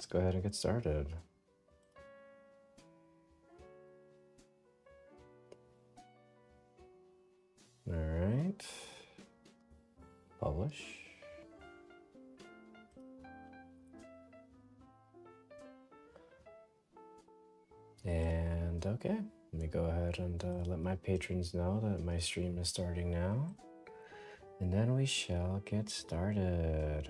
let's go ahead and get started. All right, publish. And okay, let me go ahead and let my patrons know that my stream is starting now. And then we shall get started.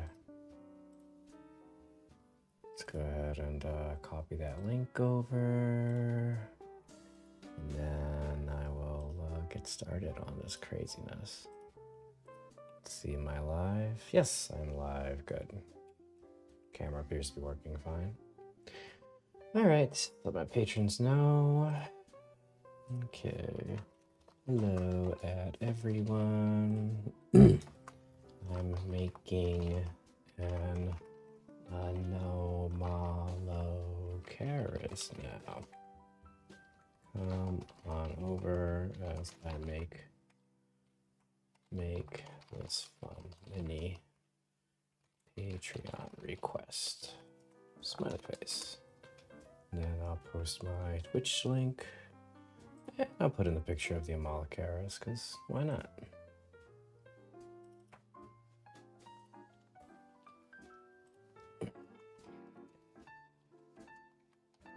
Let's go ahead and copy that link over. And then I will get started on this craziness. Let's see, am I live? Yes, I'm live. Good. Camera appears to be working fine. All right, let my patrons know. Okay. Hello at everyone. I'm making an anomalocaris now. Come on over as I make this fun mini Patreon request. Smiley face. And then I'll post my Twitch link. And I'll put in the picture of the Amalakaris, because why not?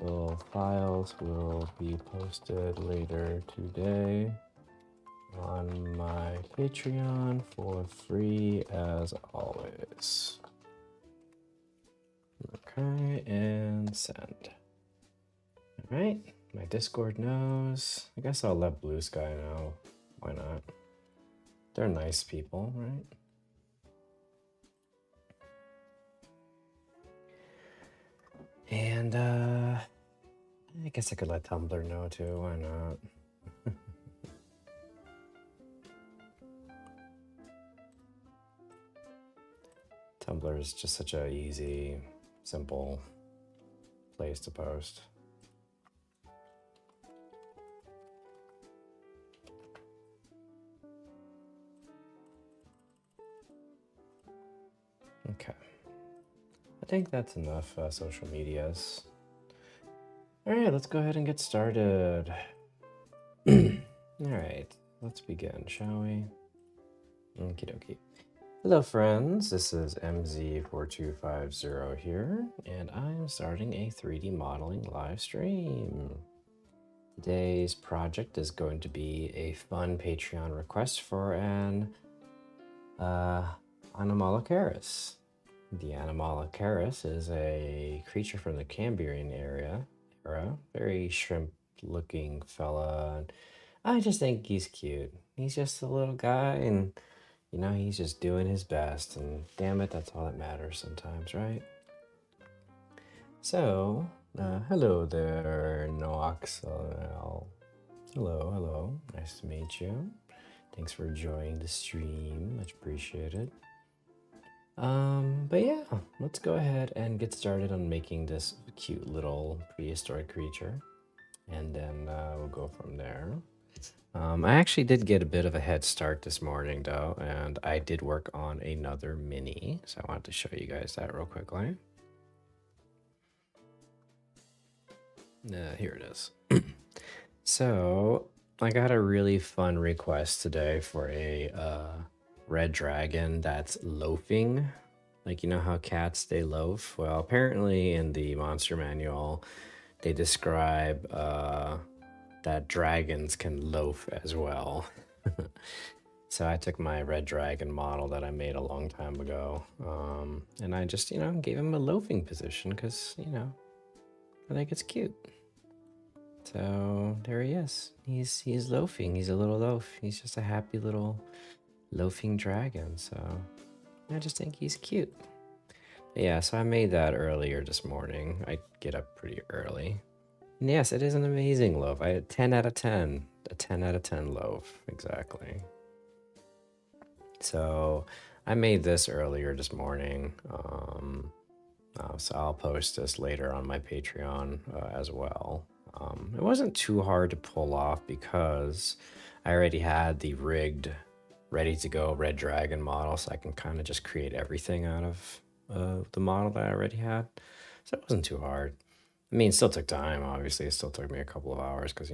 Well, files will be posted later today on my Patreon for free as always. Okay, and send. All right, my Discord knows. I guess I'll let Blue Sky know. Why not? They're nice people, right? And I guess I could let Tumblr know too. Why not? Tumblr is just such a easy, simple place to post. Okay. I think that's enough social medias. All right, let's go ahead and get started. All right, let's begin, shall we? Okie dokie. Hello friends, this is mz4250 here, and I'm starting a 3D modeling live stream. Today's project is going to be a fun Patreon request for an Anomalocaris. The Anomalocaris is a creature from the Cambrian era, very shrimp-looking fella. I just think he's cute. He's just a little guy, and you know, he's just doing his best, and damn it, that's all that matters sometimes, right? So, hello there, Noaxel. Hello, nice to meet you. Thanks for joining the stream, much appreciated. But yeah, let's go ahead and get started on making this cute little prehistoric creature, and then we'll go from there. I actually did get a bit of a head start this morning though, and I did work on another mini, so I wanted to show you guys that real quickly. Here it is. So I got a really fun request today for a red dragon that's loafing. Like, you know how cats, they loaf? Well, apparently in the monster manual, they describe that dragons can loaf as well. So I took my red dragon model that I made a long time ago, and I just, you know, gave him a loafing position because, you know, I think it's cute. So there he is. He's loafing. He's a little loaf. He's just a happy little loafing dragon. So I just think he's cute. But yeah, so I made that earlier this morning. I get up pretty early. And yes, it is an amazing loaf. I had 10 out of 10. A 10 out of 10 loaf, exactly. So I made this earlier this morning. So I'll post this later on my Patreon as well. It wasn't too hard to pull off because I already had the rigged, ready to go red dragon model, so I can kind of just create everything out of the model that I already had. So it wasn't too hard. I mean, it still took time, obviously. It still took me a couple of hours because,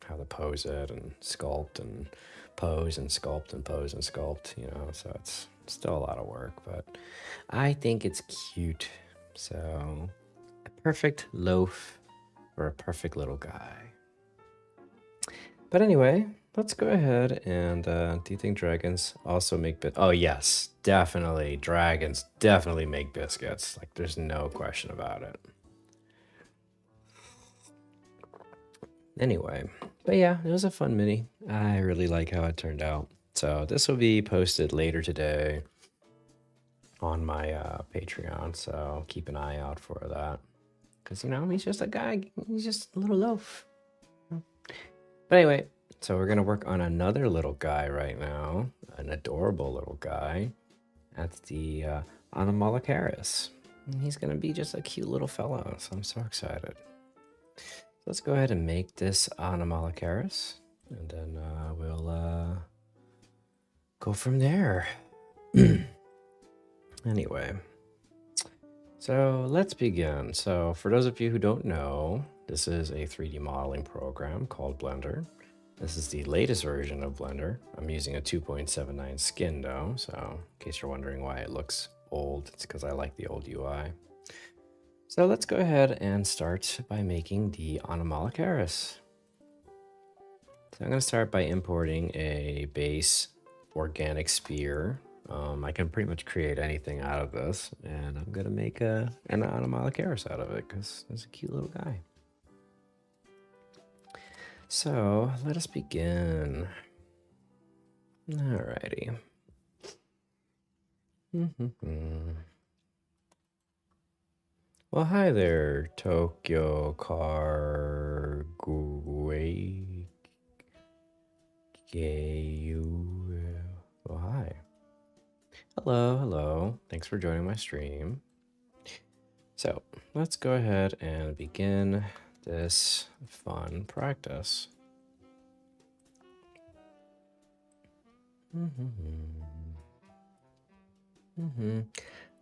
how to pose it and sculpt and pose and sculpt and pose and sculpt, so it's still a lot of work, but I think it's cute. So, a perfect loaf for a perfect little guy. But anyway, let's go ahead and do you think dragons also make Oh yes, definitely. Dragons definitely make biscuits. Like there's no question about it. Anyway, but yeah, it was a fun mini. I really like how it turned out. So this will be posted later today on my Patreon, so keep an eye out for that. Because, he's just a guy. He's just a little loaf. But anyway, so we're going to work on another little guy right now. An adorable little guy. That's the Anomalocaris. He's going to be just a cute little fellow, so I'm so excited. Let's go ahead and make this Anomalocaris, and then we'll go from there. Anyway, so let's begin. So for those of you who don't know, this is a 3D modeling program called Blender. This is the latest version of Blender. I'm using a 2.79 skin though, so in case you're wondering why it looks old, it's because I like the old UI. So let's go ahead and start by making the Anomalocaris. So I'm going to start by importing a base organic sphere. I can pretty much create anything out of this, and I'm going to make an Anomalocaris out of it because it's a cute little guy. So let us begin. Alrighty. Well, hi there, Tokyo Car Oh, hi. Hello. Thanks for joining my stream. So let's go ahead and begin this fun practice.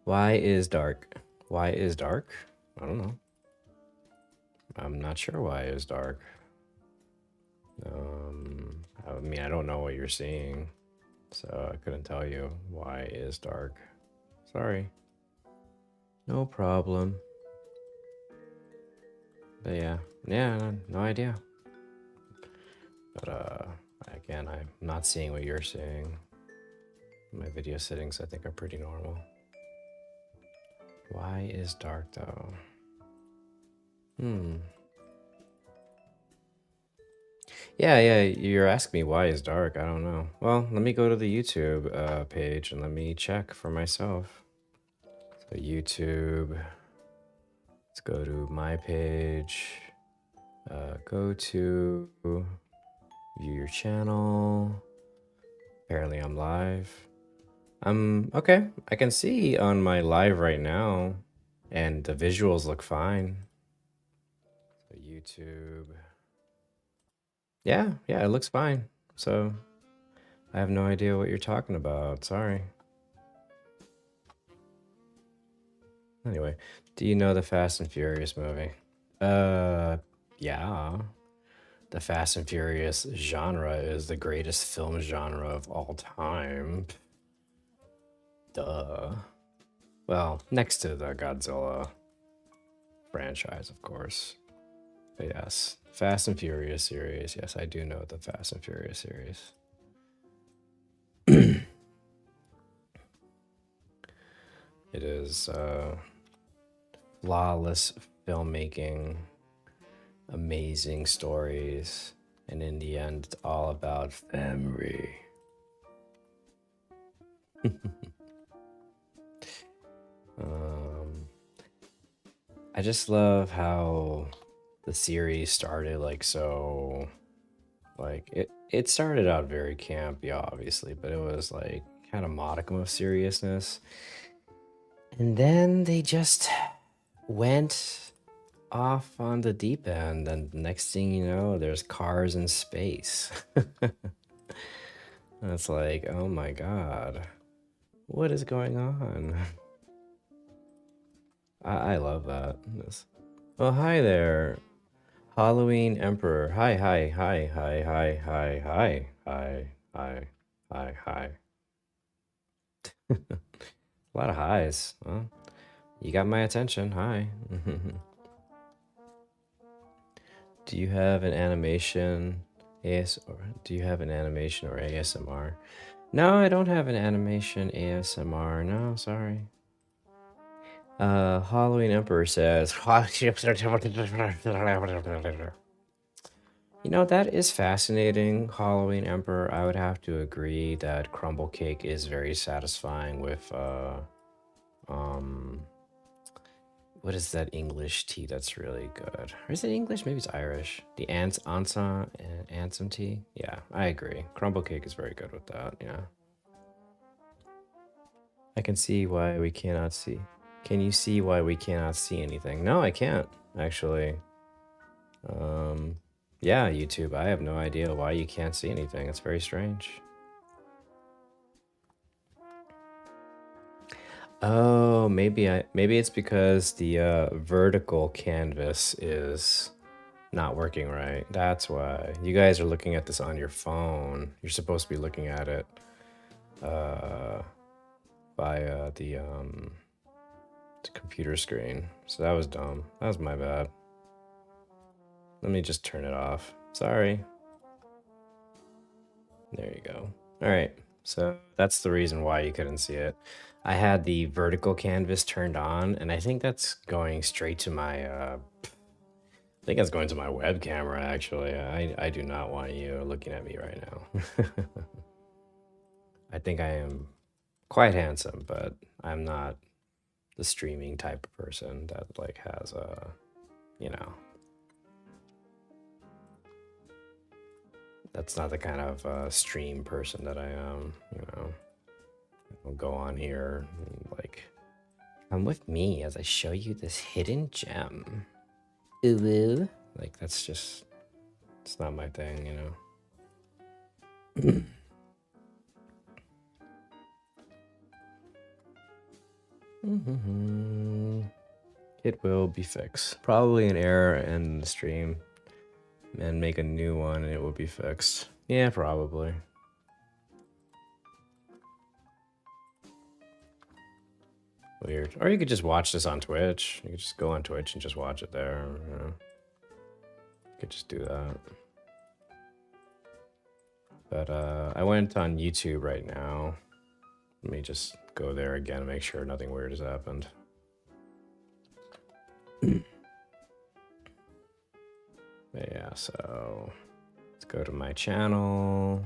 Why is dark? Why is dark? I don't know. I'm not sure why is dark. I mean, I don't know what you're seeing, so I couldn't tell you why is dark. Sorry. No problem. But yeah, no idea. But again, I'm not seeing what you're seeing. My video settings, I think, are pretty normal. Why is dark though? Yeah, you're asking me why is dark. I don't know. Well, let me go to the YouTube page and let me check for myself. So YouTube, let's go to my page, go to view your channel. Apparently I'm live. Okay, I can see on my live right now and the visuals look fine. So YouTube. Yeah, it looks fine. So I have no idea what you're talking about. Sorry. Anyway, do you know the Fast and Furious movie? Yeah. The Fast and Furious genre is the greatest film genre of all time. Duh. Well, next to the Godzilla franchise, of course. But yes, Fast and Furious series. Yes, I do know the Fast and Furious series. It is flawless filmmaking, amazing stories, and in the end, it's all about family. I just love how the series started it started out very campy, obviously, but it was like kind of modicum of seriousness, and then they just went off on the deep end, and next thing you know, there's cars in space. And it's like, oh my god, what is going on? I love that. Oh, hi there. Halloween Emperor. Hi, hi, hi, hi, hi, hi, hi, hi, hi, hi, hi. A lot of highs. Well, you got my attention. Hi. Do you have an animation or do you have an animation or ASMR? No, I don't have an animation ASMR. No, sorry. Halloween Emperor says, you know, that is fascinating, Halloween Emperor. I would have to agree that crumble cake is very satisfying with, um, what is that English tea that's really good? Or is it English? Maybe it's Irish. The Ansem tea? Yeah, I agree. Crumble cake is very good with that, yeah. I can see why we cannot see. Can you see why we cannot see anything? No, I can't, actually. Um, yeah, YouTube, I have no idea why you can't see anything. It's very strange. Oh, maybe it's because the vertical canvas is not working right. That's why. You guys are looking at this on your phone. You're supposed to be looking at it uh via the computer screen. So that was dumb. That was my bad. Let me just turn it off. Sorry. There you go. All right. So that's the reason why you couldn't see it. I had the vertical canvas turned on, and I think that's going straight to my I think that's going to my web camera actually. I do not want you looking at me right now. I think I am quite handsome, but I'm not the streaming type of person that like has a, you know, that's not the kind of stream person that I am, you know. I'll go on here and like come with me as I show you this hidden gem. Ooh. Like that's just it's not my thing, you know. It will be fixed. Probably an error in the stream. And make a new one and it will be fixed. Yeah, probably. Weird. Or you could just watch this on Twitch. You could just go on Twitch and just watch it there. You know? You could just do that. But I went on YouTube right now. Let me just go there again and make sure nothing weird has happened. Yeah, so let's go to my channel.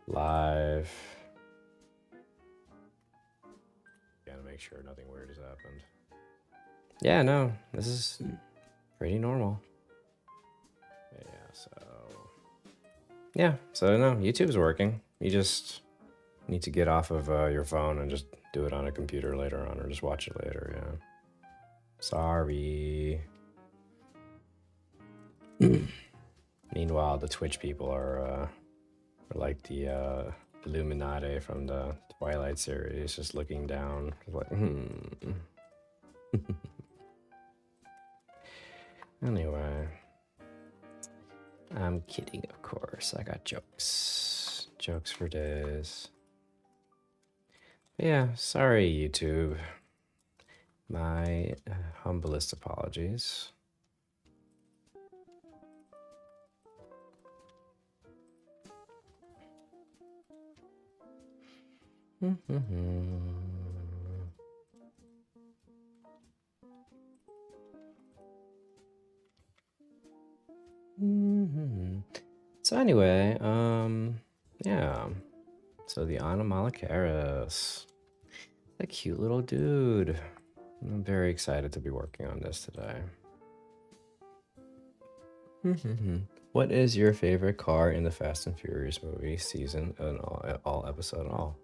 Live. Gotta make sure nothing weird has happened. Yeah, no, this is pretty normal. Yeah, so no, YouTube's working. You just need to get off of your phone and just do it on a computer later on, or just watch it later, yeah. Sorry. Meanwhile, the Twitch people are like the Illuminati from the Twilight series, just looking down, like, Anyway. I'm kidding, of course. I got jokes. Jokes for days. Yeah, sorry, YouTube. My humblest apologies. So anyway, yeah. So the Anomalocaris, a cute little dude. I'm very excited to be working on this today. What is your favorite car in the Fast and Furious movie season and all episode and all?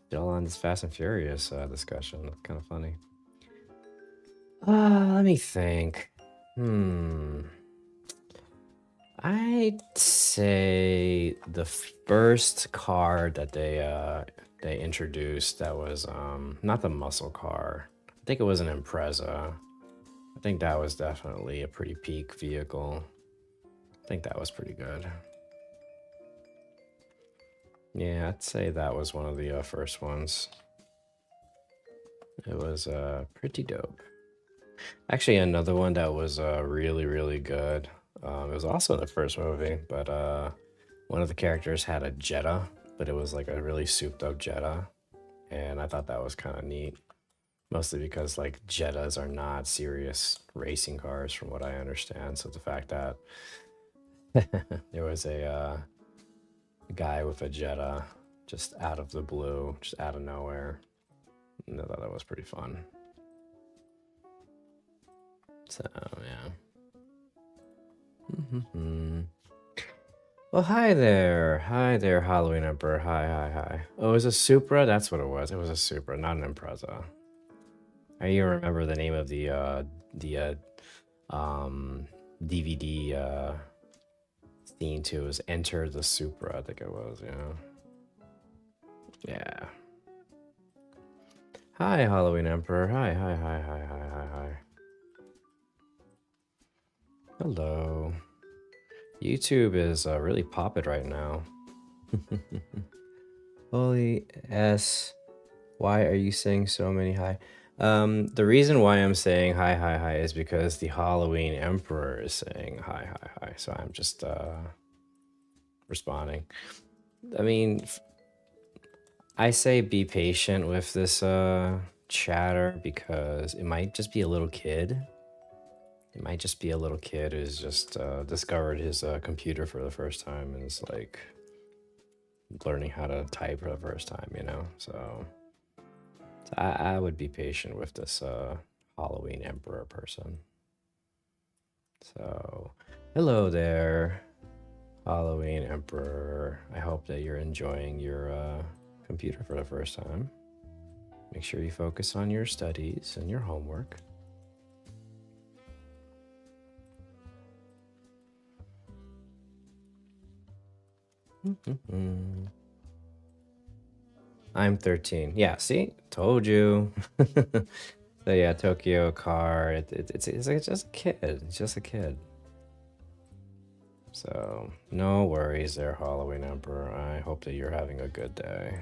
Still on this Fast and Furious discussion. That's kind of funny. Let me think. I'd say the first car that they introduced that was not the muscle car. I think it was an Impreza. I think that was definitely a pretty peak vehicle. I think that was pretty good. Yeah, I'd say that was one of the first ones. It was pretty dope. Actually, another one that was really, really good. It was also in the first movie, but one of the characters had a Jetta, but it was like a really souped up Jetta. And I thought that was kind of neat. Mostly because like Jettas are not serious racing cars from what I understand. So the fact that there was a guy with a Jetta just out of the blue, just out of nowhere. I thought that was pretty fun. So yeah. Well, hi there, Halloween Emperor. Hi. Oh, it was a Supra. That's what it was. It was a Supra, not an Impreza. I even remember the name of the DVD theme too. It was Enter the Supra. I think it was. Yeah. Hi, Halloween Emperor. Hi. Hello. YouTube is really popping right now. Holy S. Why are you saying so many hi? The reason why I'm saying hi is because the Halloween Emperor is saying hi. So I'm just responding. I mean, I say be patient with this chatter because it might just be a little kid. It might just be a little kid who's just discovered his computer for the first time and is like learning how to type for the first time, So I would be patient with this Halloween Emperor person. So, hello there, Halloween Emperor. I hope that you're enjoying your computer for the first time. Make sure you focus on your studies and your homework. I'm 13. Yeah, see? Told you. So yeah, Tokyo car. It's just a kid. It's just a kid. So no worries there, Halloween Emperor. I hope that you're having a good day.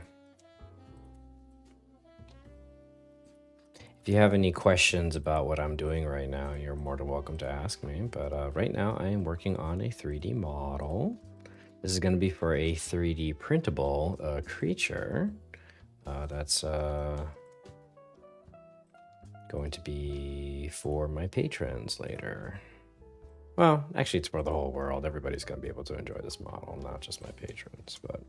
If you have any questions about what I'm doing right now, you're more than welcome to ask me. But right now I am working on a 3D model. This is going to be for a 3D printable creature that's going to be for my patrons later. Well, actually, it's for the whole world. Everybody's going to be able to enjoy this model, not just my patrons. But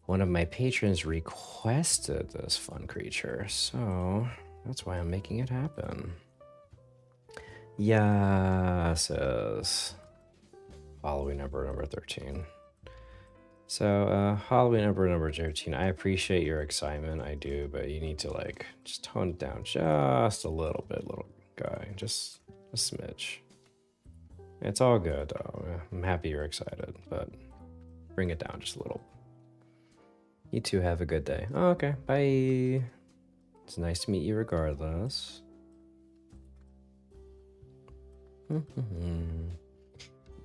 one of my patrons requested this fun creature, so that's why I'm making it happen. Yeah, says Halloween number 13. So, Halloween number 13, I appreciate your excitement, I do, but you need to, like, just tone it down just a little bit, little guy, just a smidge. It's all good, though. I'm happy you're excited, but bring it down just a little. You two have a good day. Oh, okay, bye. It's nice to meet you regardless.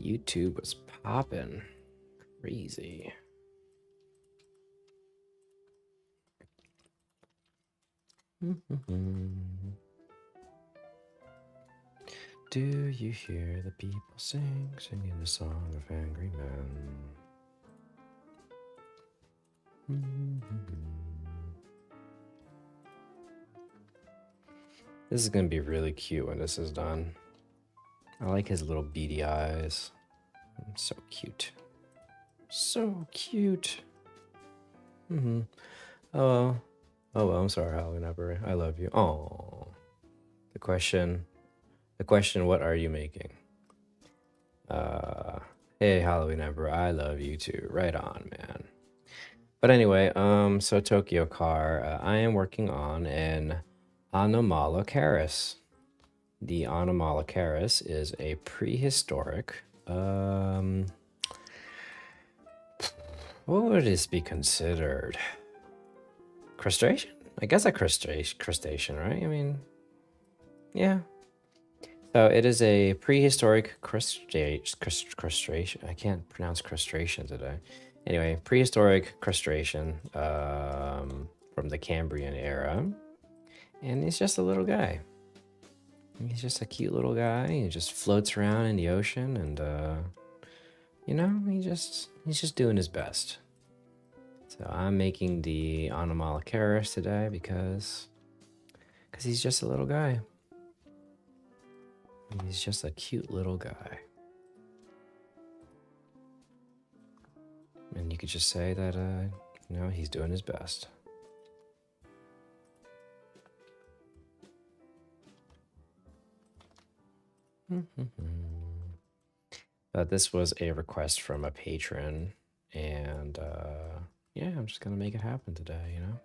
YouTube was popping. Crazy. Do you hear the people singing the song of angry men? This is gonna be really cute when this is done. I like his little beady eyes. So cute. So cute. Oh well, I'm sorry, Halloween Emperor. I love you. Oh. The question, what are you making? Hey, Halloween Emperor, I love you too. Right on, man. But anyway, so Tokyo Car, I am working on an Anomalocaris. The Anomalocaris is a prehistoric, what would this be considered? Crustacean? I guess a crustacean, right? I mean, yeah. So it is a prehistoric crustacean. I can't pronounce crustration today. Anyway, prehistoric crustration from the Cambrian era. And he's just a little guy. He's just a cute little guy. He just floats around in the ocean and, you know, he's just doing his best. So I'm making the Anomalocaris today because he's just a little guy. He's just a cute little guy. And you could just say that, you know, he's doing his best. But this was a request from a patron, and yeah, I'm just gonna make it happen today, you know?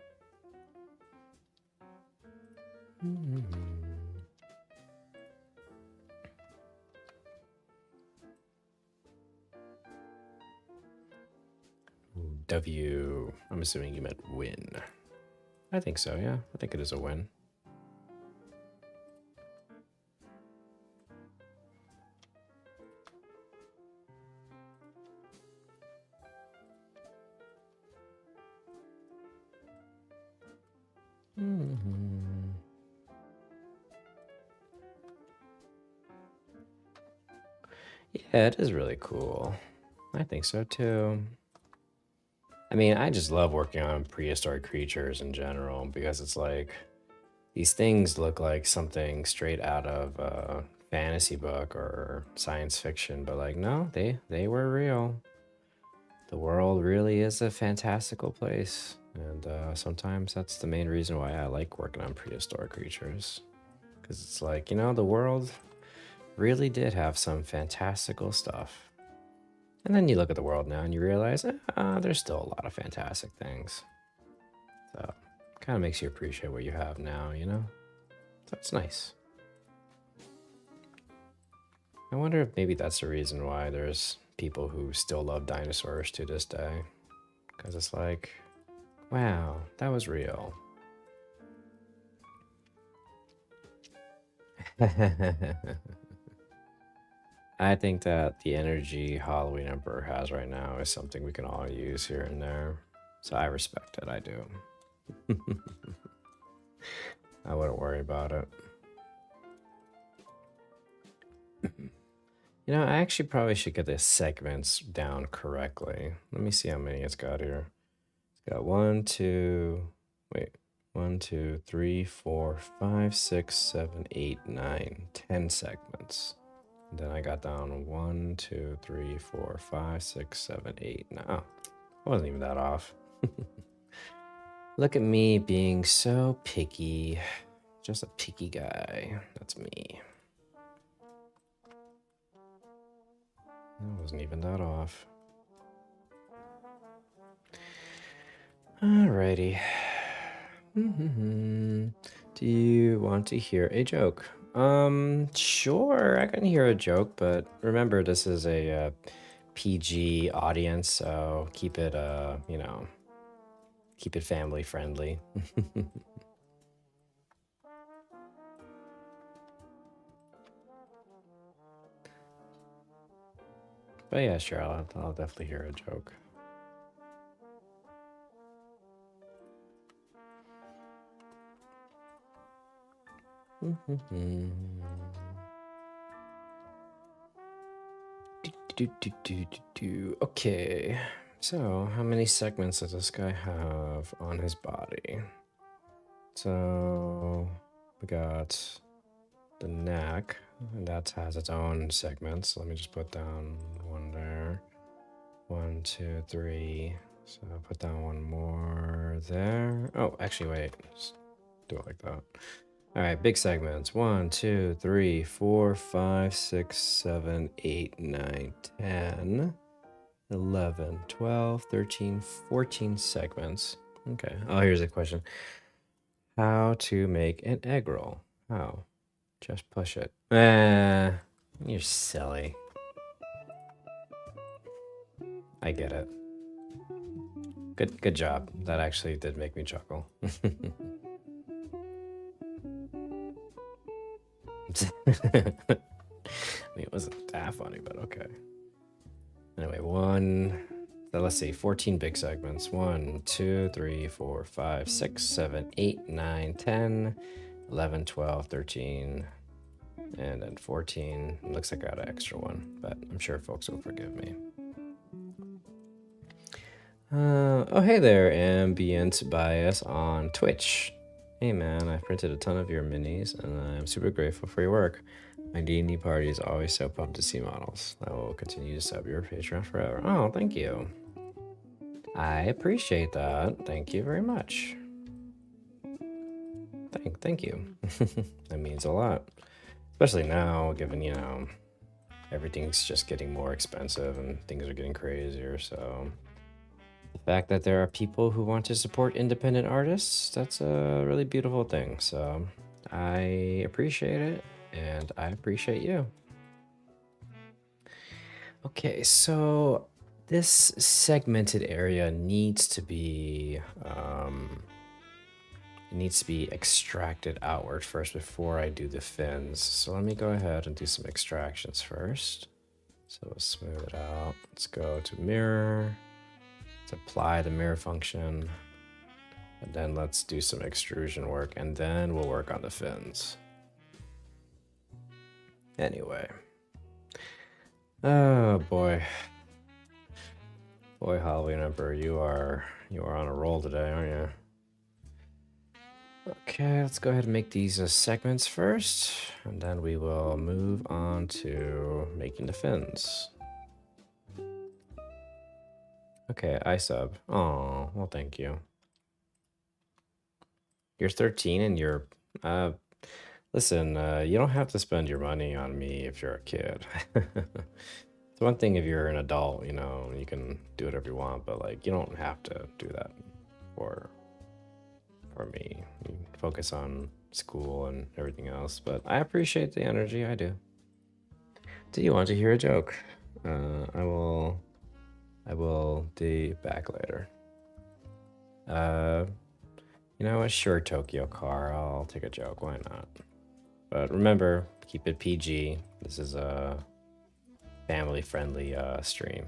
W. I'm assuming you meant win. I think so, yeah. I think it is a win. Yeah, it is really cool. I think so too. I mean, I just love working on prehistoric creatures in general because it's like these things look like something straight out of a fantasy book or science fiction, but like no, they were real. The world really is a fantastical place, and sometimes that's the main reason why I like working on prehistoric creatures, because it's like, you know, the world really did have some fantastical stuff. And then you look at the world now and you realize, there's still a lot of fantastic things. So, kind of makes you appreciate what you have now, you know? So it's nice. I wonder if maybe that's the reason why there's people who still love dinosaurs to this day. Because it's like, wow, that was real. I think that the energy Halloween Emperor has right now is something we can all use here and there. So I respect it, I do. I wouldn't worry about it. You know, I actually probably should get the segments down correctly. Let me see how many it's got here. It's got 1, 2, 3, 4, 5, 6, 7, 8, 9, 10 segments. And then I got down 1, 2, 3, 4, 5, 6, 7, 8. No, I wasn't even that off. Look at me being so picky. Just a picky guy. That's me. I wasn't even that off. Alrighty. Do you want to hear a joke? Sure, I can hear a joke, but remember this is a PG audience, so keep it, you know, keep it family friendly. But yeah, sure, I'll definitely hear a joke. Okay, so how many segments does this guy have on his body? So we got the neck, and that has its own segments. So let me just put down one there. 1, 2, 3. So I'll put down one more there. Oh, actually, wait. Just do it like that. All right, big segments. 1, 2, 3, 4, 5, 6, 7, 8, 9, 10, 11, 12, 13, 14 segments. Okay. Oh, here's a question. How to make an egg roll? How? Just push it. You're silly. I get it. Good job. That actually did make me chuckle. I mean, it wasn't that funny, but okay. Anyway, so let's see, 14 big segments. 1, 2, 3, 4, 5, 6, 7, 8, 9, 10, 11, 12, 13, and then 14. It looks like I got an extra one, but I'm sure folks will forgive me. Oh, hey there, Ambient Bias on Twitch. Hey man, I printed a ton of your minis, and I'm super grateful for your work. My D&D party is always so pumped to see models. I will continue to sub your Patreon forever. Oh, thank you. I appreciate that. Thank you very much. Thank you. That means a lot. Especially now, given, you know, everything's just getting more expensive and things are getting crazier, so... The fact that there are people who want to support independent artists, that's a really beautiful thing. So I appreciate it, and I appreciate you. Okay, so this segmented area needs to be extracted outward first before I do the fins. So let me go ahead and do some extractions first. So we'll smooth it out. Let's go to mirror. Let's apply the mirror function. And then let's do some extrusion work, and then we'll work on the fins. Anyway. Oh boy. Boy, Halloween Emperor, you are on a roll today, aren't you? Okay, let's go ahead and make these segments first, and then we will move on to making the fins. Okay, I sub. Oh, well, thank you. You're 13 and you're... listen, you don't have to spend your money on me if you're a kid. It's one thing if you're an adult, you know, you can do whatever you want, but, like, you don't have to do that for me. You focus on school and everything else, but I appreciate the energy, I do. Do you want to hear a joke? I will be back later. You know what? Sure, Tokyo Car. I'll take a joke. Why not? But remember, keep it PG. This is a family-friendly stream.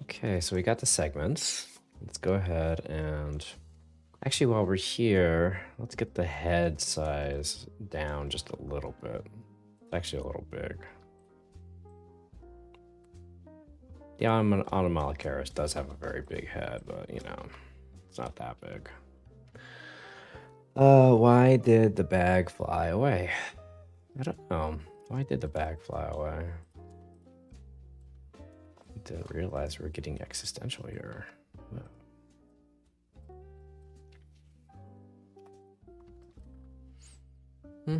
Okay, so we got the segments. Let's go ahead and... Actually, while we're here, let's get the head size down just a little bit. It's actually a little big. The Automalocaris does have a very big head, but, you know, it's not that big. Why did the bag fly away? I don't know. Why did the bag fly away? I didn't realize we were getting existential here. I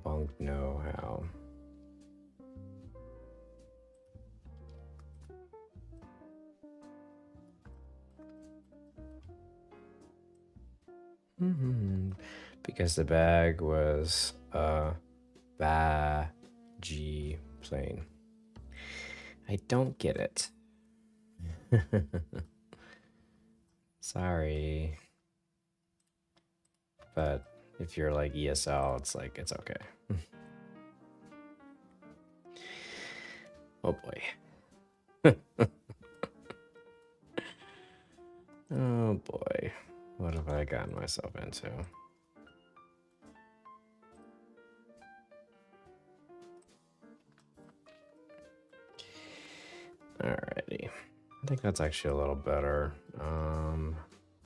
bonked know how. Because the bag was a G plane. I don't get it. Sorry. But if you're like ESL, it's like, it's okay. Oh boy. Oh boy. What have I gotten myself into? Alrighty. I think that's actually a little better.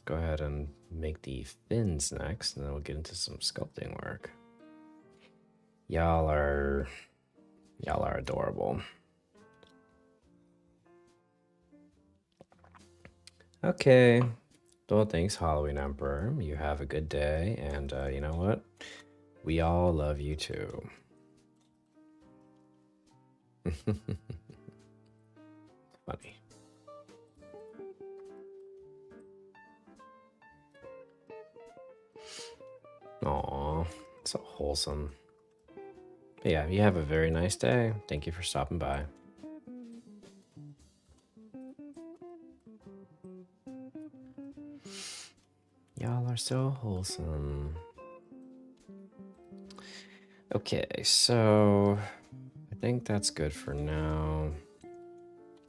Go ahead and make the fins next, and then we'll get into some sculpting work. Y'all are adorable. Okay. Well, thanks, Halloween Emperor. You have a good day, and you know what? We all love you too. Funny. Aw, so wholesome. But yeah, you have a very nice day. Thank you for stopping by. Y'all are so wholesome. Okay, so I think that's good for now.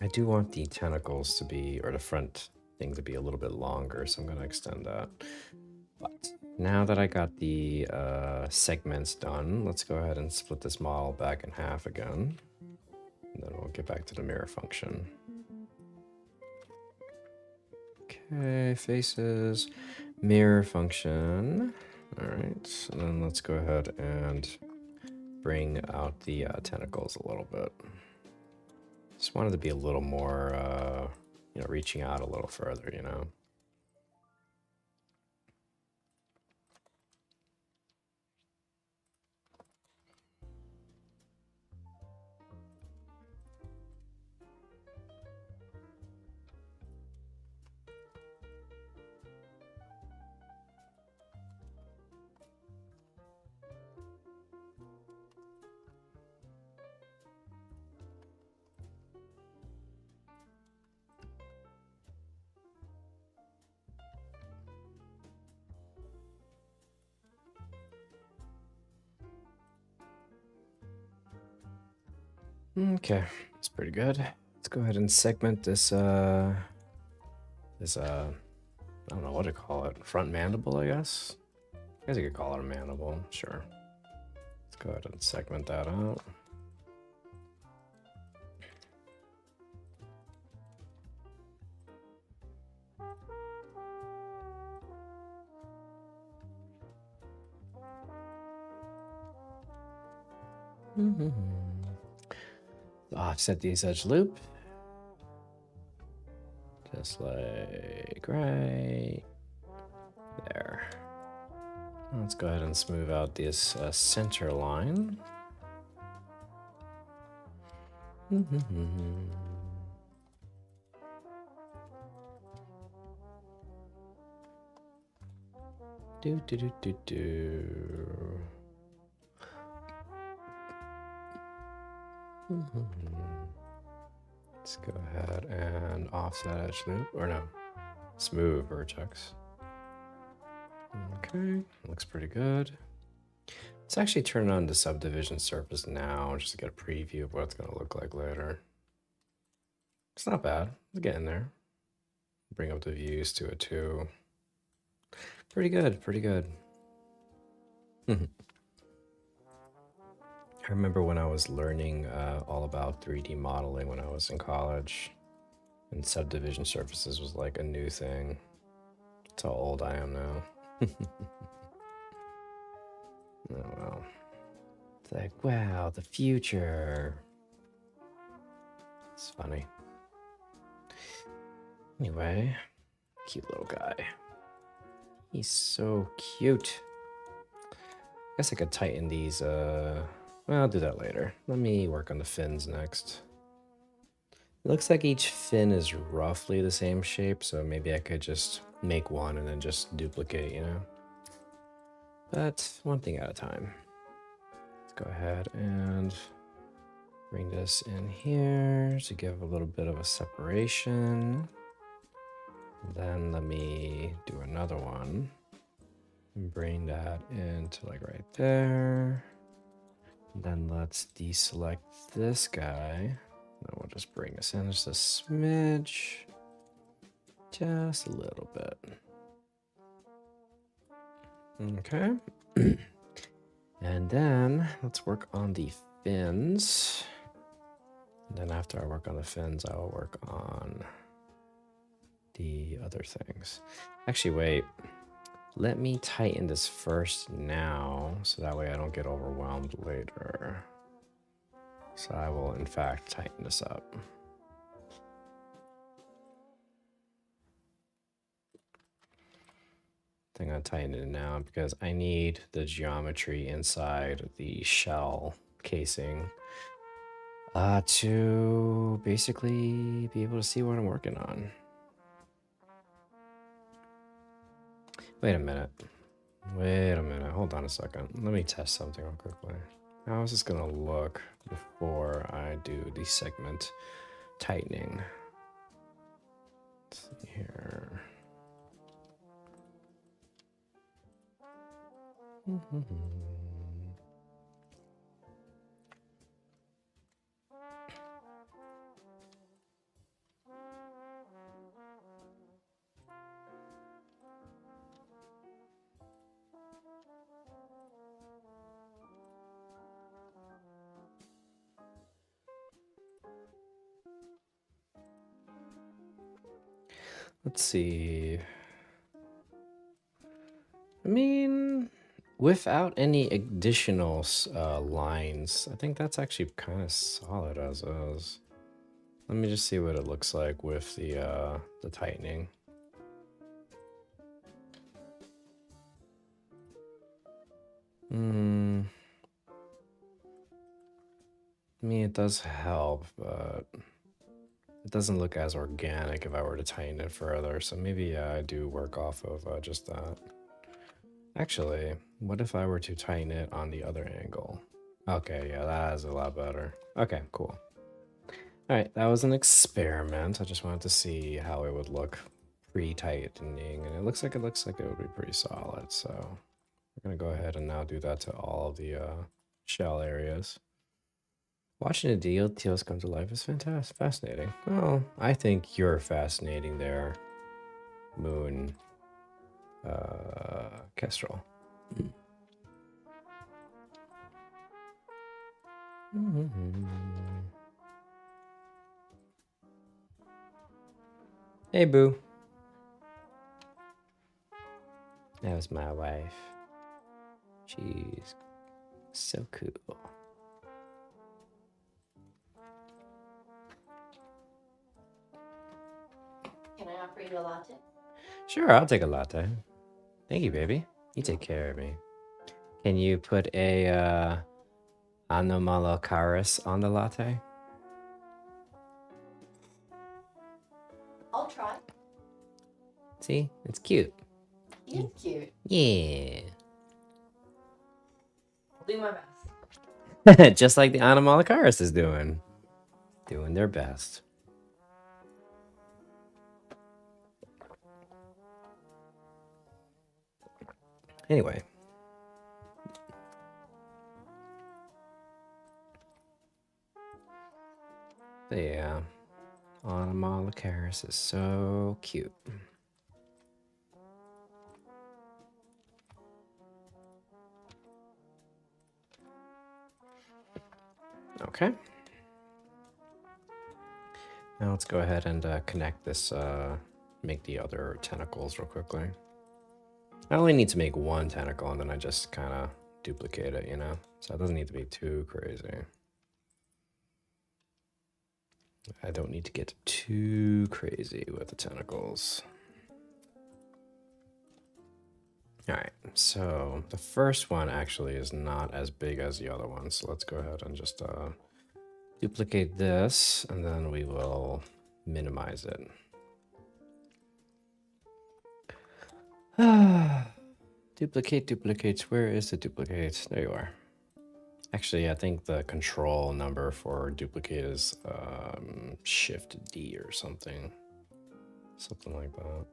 I do want the tentacles to be, or the front thing to be a little bit longer, so I'm going to extend that. But now that I got the segments done, let's go ahead and split this model back in half again. And then we'll get back to the mirror function. Okay, faces, mirror function. All right, and then let's go ahead and bring out the tentacles a little bit. Just wanted to be a little more, reaching out a little further, Okay, that's pretty good. Let's go ahead and segment this, I don't know what to call it. Front mandible, I guess? I guess you could call it a mandible, sure. Let's go ahead and segment that out. Offset these edge loop. Just like right there. Let's go ahead and smooth out this center line. Do. Let's go ahead and offset edge loop, or no, smooth vertex. Okay, looks pretty good. Let's actually turn on the subdivision surface now, just to get a preview of what it's gonna look like later. It's not bad, it's getting there. Bring up the views to it too. Pretty good, pretty good. I remember when I was learning all about 3D modeling when I was in college, and subdivision surfaces was like a new thing. That's how old I am now. Oh well. It's like, wow, the future. It's funny. Anyway, cute little guy. He's so cute. I guess I could tighten these, well, I'll do that later. Let me work on the fins next. It looks like each fin is roughly the same shape, so maybe I could just make one and then just duplicate, But one thing at a time. Let's go ahead and bring this in here to give a little bit of a separation. Then let me do another one and bring that into like right there. Then let's deselect this guy. Then we'll just bring this in just a smidge. Just a little bit. Okay. And then let's work on the fins. And then after I work on the fins, I will work on the other things. Actually, wait. Let me tighten this first now, so that way I don't get overwhelmed later. So I will, in fact, tighten this up. I'm gonna tighten it now because I need the geometry inside the shell casing to basically be able to see what I'm working on. Wait a minute. Wait a minute. Hold on a second. Let me test something real quickly. How is this gonna look before I do the segment tightening? Let's see here. Let's see. I mean, without any additional lines, I think that's actually kind of solid as is. Let me just see what it looks like with the tightening. I mean, it does help, but it doesn't look as organic if I were to tighten it further. So maybe I do work off of just that. Actually, what if I were to tighten it on the other angle? Okay, yeah, that is a lot better. Okay, cool. All right, that was an experiment. I just wanted to see how it would look pre-tightening, and it looks like it would be pretty solid. So we're gonna go ahead and now do that to all of the shell areas. Watching the details come to life is fantastic, fascinating. Well, I think you're fascinating there, Moon Kestrel. Hey, boo. That was my wife. She's so cool. Can I offer you a latte? Sure, I'll take a latte. Thank you, baby. You take care of me. Can you put a Anomalocaris on the latte? I'll try. See? It's cute. You're cute. Yeah. I'll do my best. Just like the Anomalocaris is doing. Doing their best. Anyway. But yeah. Anomalocaris is so cute. Okay. Now let's go ahead and connect this, make the other tentacles real quickly. I only need to make one tentacle and then I just kind of duplicate it, you know? So it doesn't need to be too crazy. I don't need to get too crazy with the tentacles. All right, so the first one actually is not as big as the other one. So let's go ahead and just duplicate this and then we will minimize it. Duplicate, duplicates. Where is the duplicate? There you are. Actually, I think the control number for duplicate is Shift D or something. Something like that.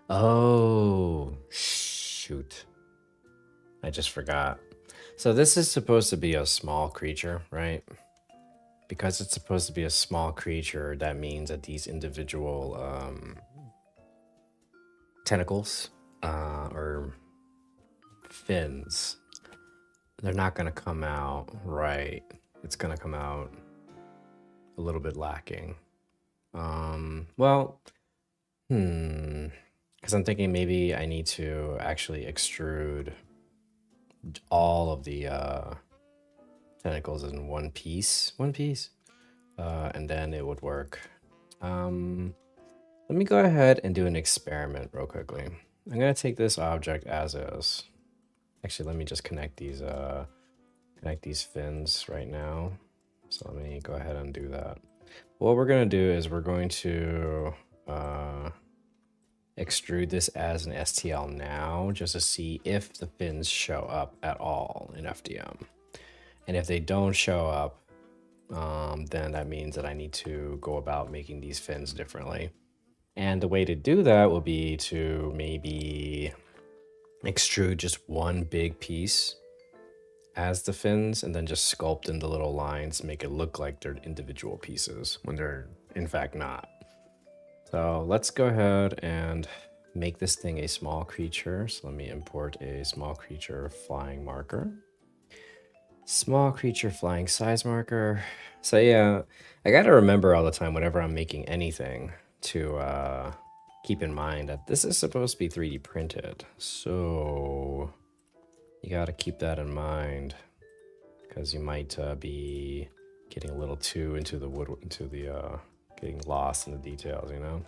Oh, shoot. I just forgot. So this is supposed to be a small creature, right? Because it's supposed to be a small creature, that means that these individual tentacles or fins, they're not going to come out right. It's going to come out a little bit lacking. Well, because I'm thinking maybe I need to actually extrude all of the tentacles in one piece, and then it would work. Let me go ahead and do an experiment real quickly. I'm gonna take this object as is. Actually, let me just connect these fins right now. So let me go ahead and do that. What we're gonna do is we're going to extrude this as an STL now, just to see if the fins show up at all in FDM. And if they don't show up, then that means that I need to go about making these fins differently. And the way to do that will be to maybe extrude just one big piece as the fins and then just sculpt in the little lines to make it look like they're individual pieces when they're in fact not. So let's go ahead and make this thing a small creature. So let me import a small creature flying marker. Small creature flying size marker. So yeah, I gotta remember all the time whenever I'm making anything to keep in mind that this is supposed to be 3D printed. So you gotta keep that in mind because you might be getting a little too into the getting lost in the details, you know?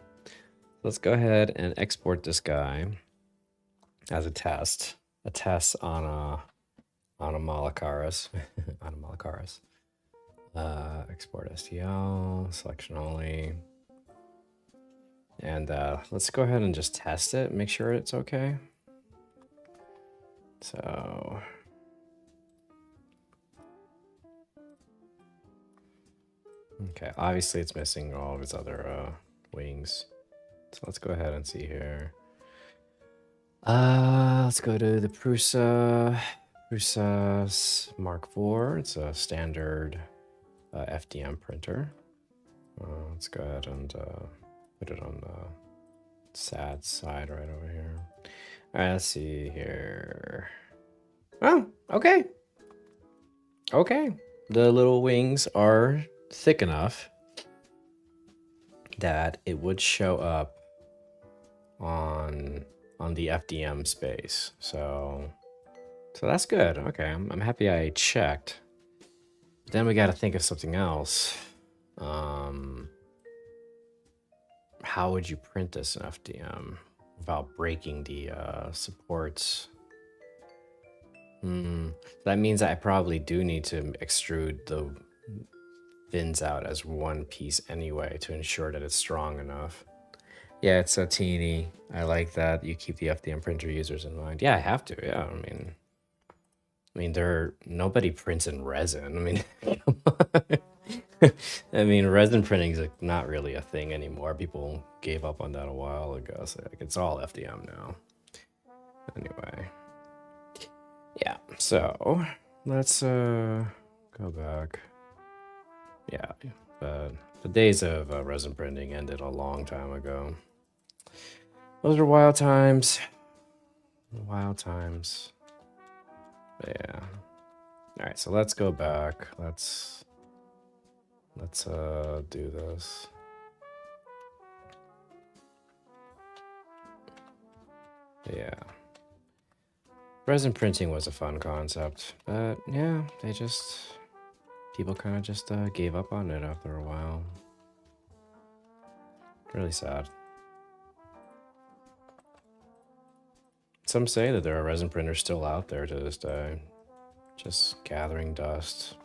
Let's go ahead and export this guy as a test on a Malacharis. On a Malacharis. Export STL, selection only. And let's go ahead and just test it, make sure it's okay. So okay, obviously it's missing all of its other wings. So let's go ahead and see here. Let's go to the Prusa Mark IV. It's a standard FDM printer. Let's go ahead and put it on the sad side right over here. All right, let's see here. Oh, okay. Okay. The little wings are thick enough that it would show up on the FDM space. So that's good. Okay, I'm happy I checked. But then we got to think of something else. How would you print this in FDM without breaking the supports? That means I probably do need to extrude the fins out as one piece anyway to ensure that it's strong enough. Yeah, it's so teeny. I like that you keep the FDM printer users in mind. Yeah, I have to. Yeah, I mean, nobody prints in resin. I mean, come on. I mean, resin printing is like not really a thing anymore. People gave up on that a while ago. So like, it's all FDM now. Anyway, yeah. So let's go back. Yeah, but the days of resin printing ended a long time ago. Those are wild times. Wild times. But yeah. All right, so let's go back. Let's do this. Yeah. Resin printing was a fun concept, but yeah, people kind of just gave up on it after a while. Really sad. Some say that there are resin printers still out there to this day, just gathering dust,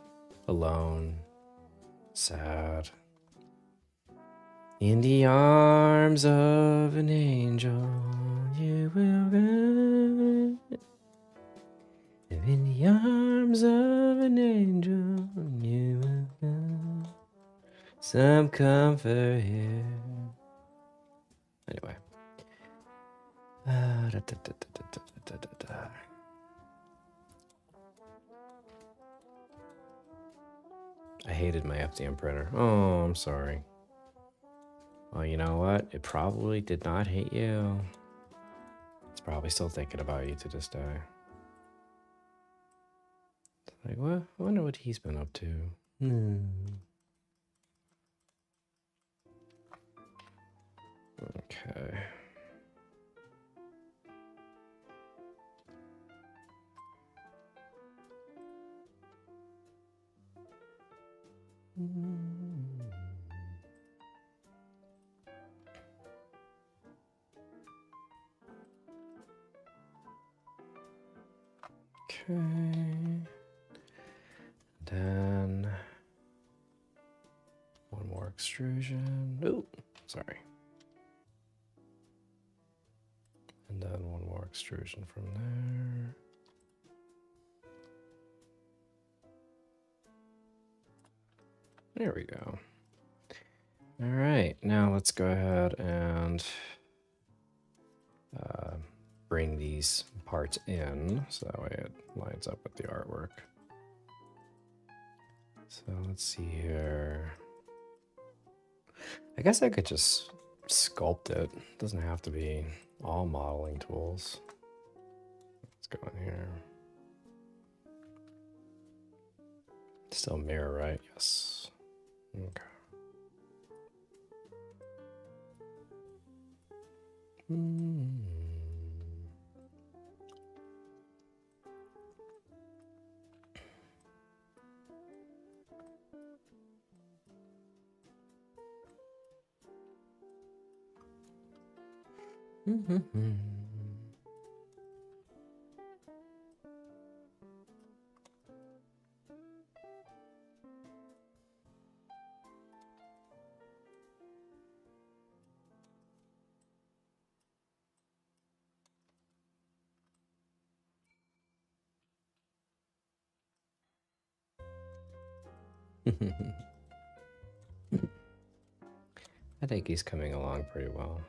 alone, sad. In the arms of an angel, you will run. In the arms of an angel, you will find some comfort here. Anyway. I hated my FDM printer. Oh, I'm sorry. Well, you know what? It probably did not hate you. It's probably still thinking about you to this day. Like, what? I wonder what he's been up to. Okay. Okay. Then one more extrusion. Oh, sorry. And then one more extrusion from there. There we go. All right, now let's go ahead and bring these parts in so that way it lines up with the artwork. So let's see here. I guess I could just sculpt it. It doesn't have to be all modeling tools. Let's go in here. Still mirror, right? Yes. Okay. I think he's coming along pretty well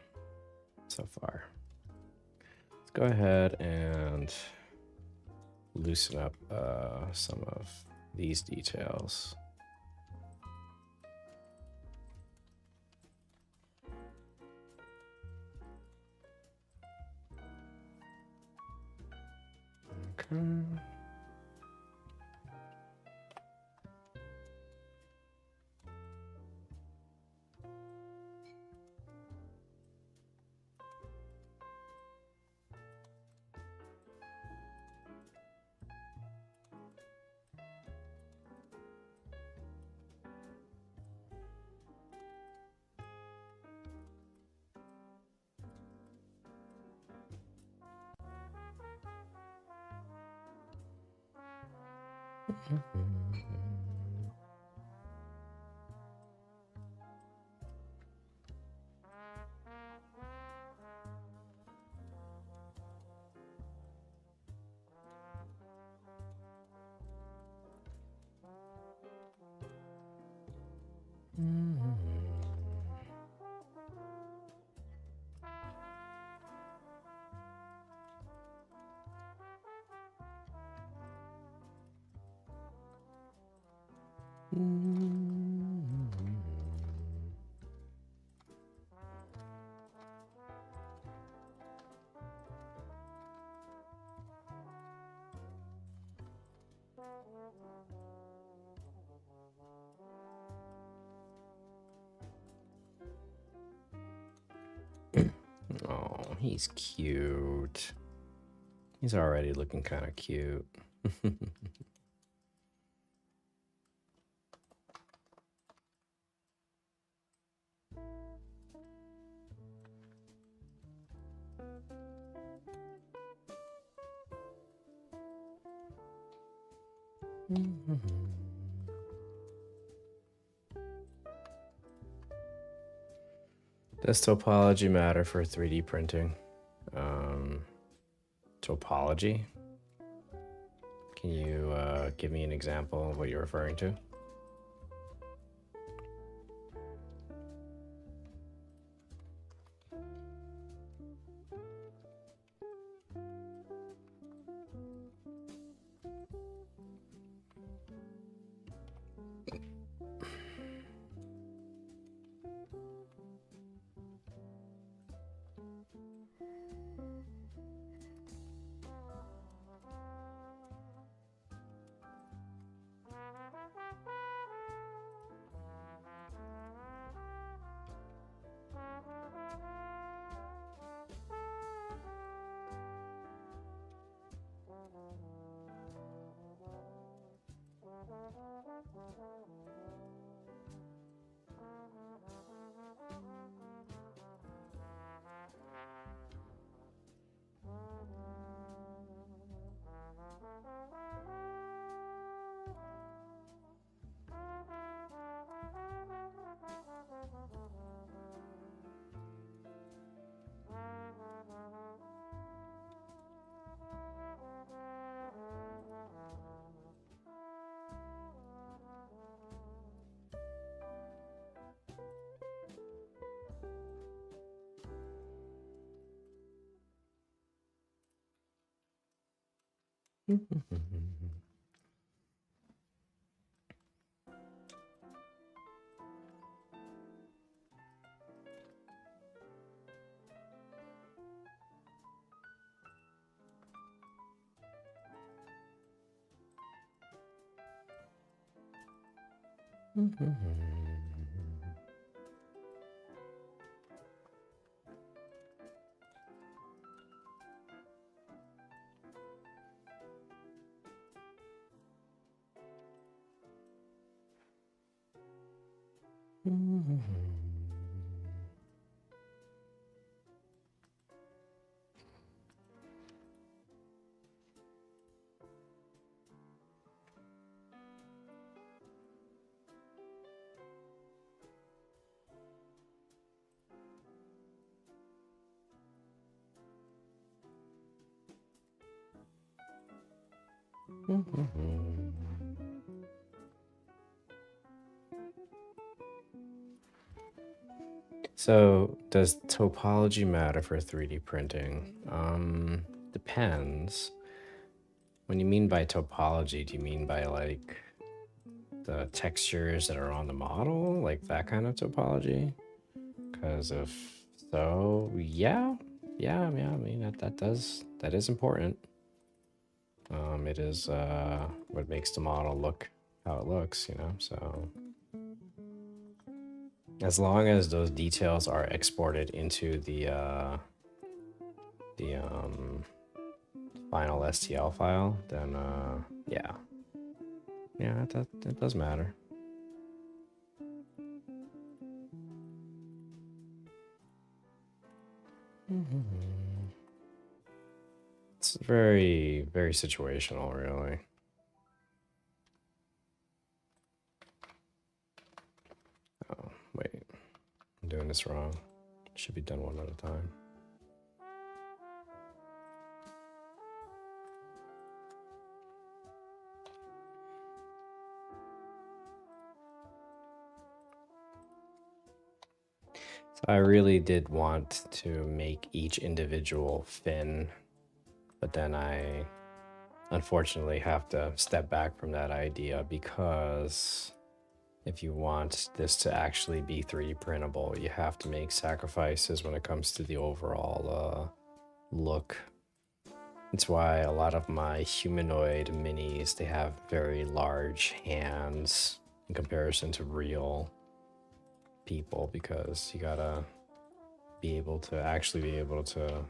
so far. Let's go ahead and loosen up some of these details. Okay. Oh, he's cute. He's already looking kind of cute. Does topology matter for 3D printing? Topology? Can you give me an example of what you're referring to? So, does topology matter for 3D printing? Depends. When you mean by topology, do you mean by like the textures that are on the model, like that kind of topology? Because if so, yeah. I mean that is important. It is what makes the model look how it looks, you know. So as long as those details are exported into the final STL file, then yeah, that does matter. It's very situational, really. Oh wait, I'm doing this wrong. Should be done one at a time. So I really did want to make each individual fin, but then I unfortunately have to step back from that idea because if you want this to actually be 3D printable, you have to make sacrifices when it comes to the overall look. That's why a lot of my humanoid minis, they have very large hands in comparison to real people, because you gotta actually be able to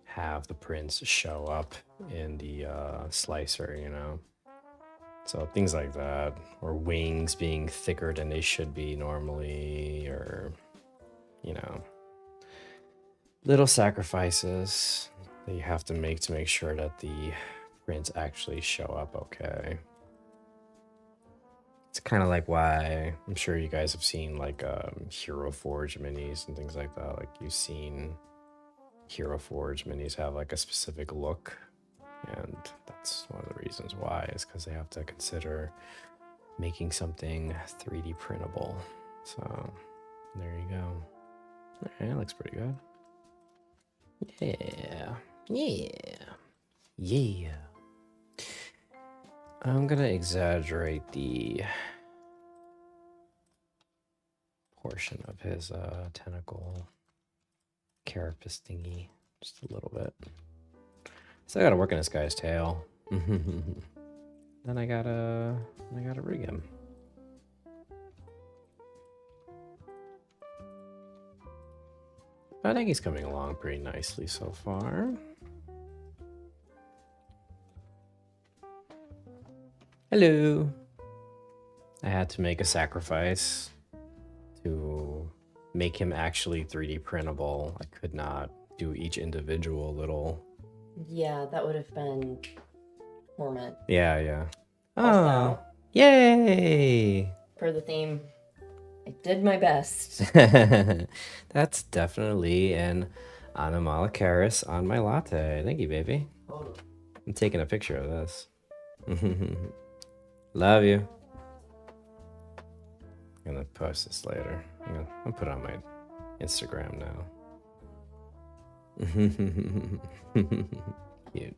have the prints show up in the slicer, you know. So things like that, or wings being thicker than they should be normally, or, you know, little sacrifices that you have to make sure that the prints actually show up okay. It's kind of like why I'm sure you guys have seen like Hero Forge minis and things like that. Like you've seen Hero Forge minis have like a specific look, and that's one of the reasons why, is because they have to consider making something 3D printable. So there you go. Alright, that looks pretty good. Yeah. I'm gonna exaggerate the portion of his tentacle carapace thingy just a little bit. Still gotta work on this guy's tail. Then I gotta rig him. But I think he's coming along pretty nicely so far. Hello. I had to make a sacrifice to make him actually 3D printable. I could not do each individual little. Yeah, that would have been torment. Yeah. Oh, Also, yay! for the theme, I did my best. That's definitely an Anomalocaris on my latte. Thank you, baby. Oh. I'm taking a picture of this. Love you. I'm gonna post this later. I'll put it on my Instagram now. Cute.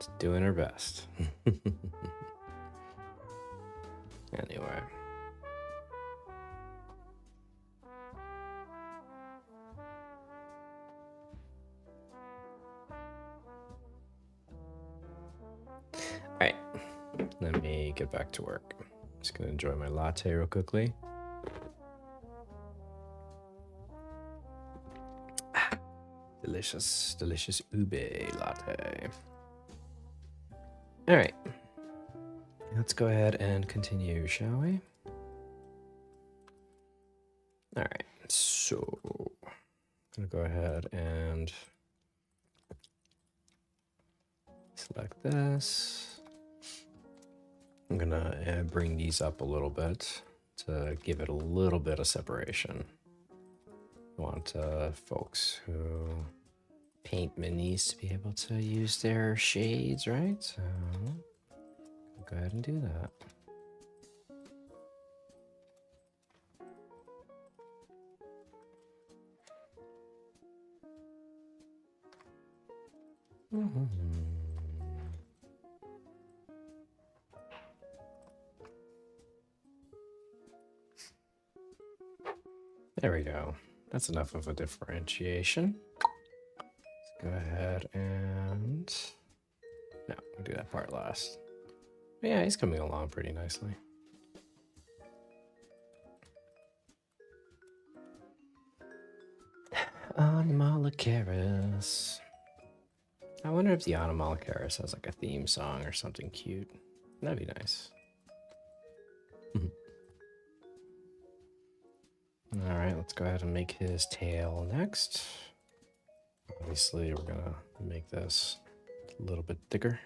Just doing her best. Anyway. Alright, let me get back to work. Just gonna enjoy my latte real quickly. Delicious, delicious ube latte. Alright, let's go ahead and continue, shall we? Alright, so I'm gonna go ahead and select this. I'm gonna bring these up a little bit to give it a little bit of separation. I want folks who paint minis to be able to use their shades, right? So I'll go ahead and do that. There we go. That's enough of a differentiation. Let's go ahead and... No, we'll do that part last. But yeah, he's coming along pretty nicely. Anomalocaris. I wonder if the Anomalocaris has like a theme song or something cute. That'd be nice. All right, let's go ahead and make his tail next. Obviously, we're gonna make this a little bit thicker.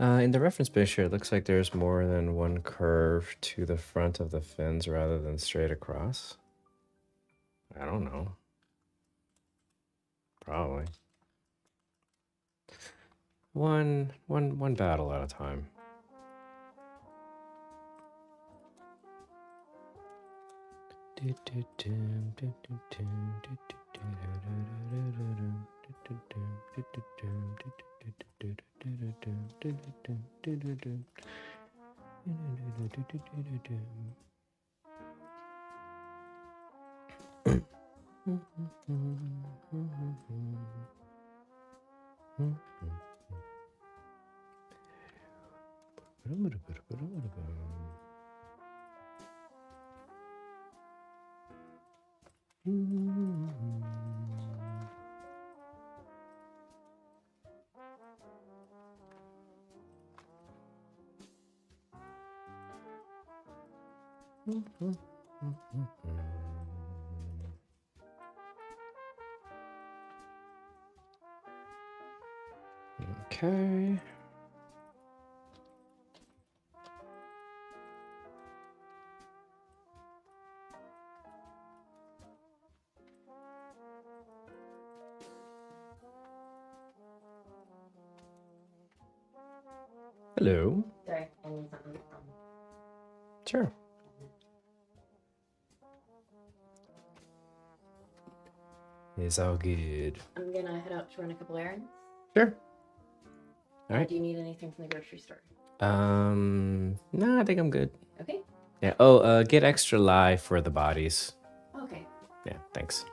In the reference picture, it looks like there's more than one curve to the front of the fins rather than straight across. I don't know. Probably. One battle at a time. Okay. Hello. Sorry, I need something. Sure. It's all good. I'm gonna head out to run a couple errands. Sure. All right. Do you need anything from the grocery store? No, I think I'm good. Okay. Yeah. Oh, get extra live for the bodies. Okay. Yeah, thanks.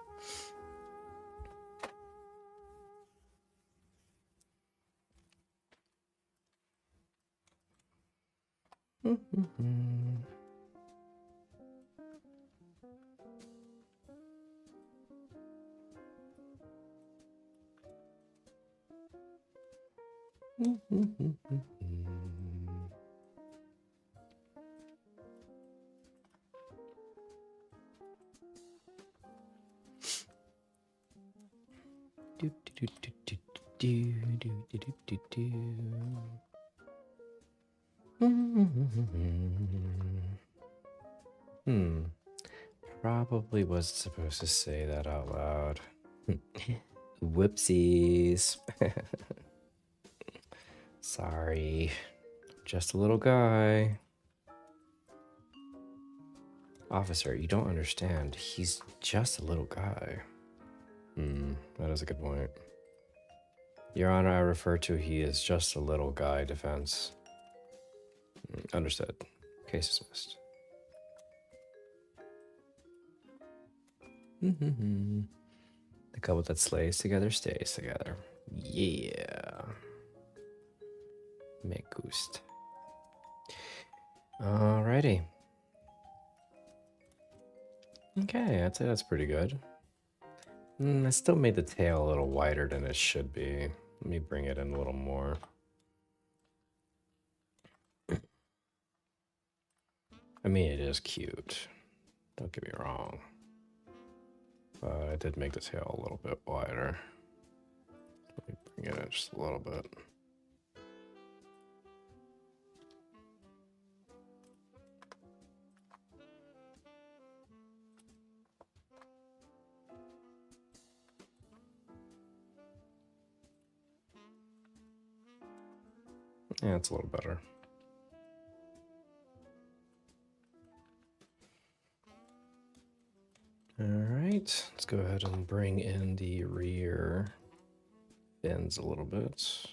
Probably wasn't supposed to say that out loud. Whoopsies. Sorry. Just a little guy. Officer, you don't understand. He's just a little guy. That is a good point. Your Honor, I refer to he is just a little guy defense. Understood. Case dismissed. The couple that slays together stays together. Yeah. Me gusta. Alrighty. Okay, I'd say that's pretty good. I still made the tail a little wider than it should be. Let me bring it in a little more. I mean, it is cute. Don't get me wrong. But I did make the tail a little bit wider. Let me bring it in just a little bit. Yeah, it's a little better. All right, let's go ahead and bring in the rear fins a little bit.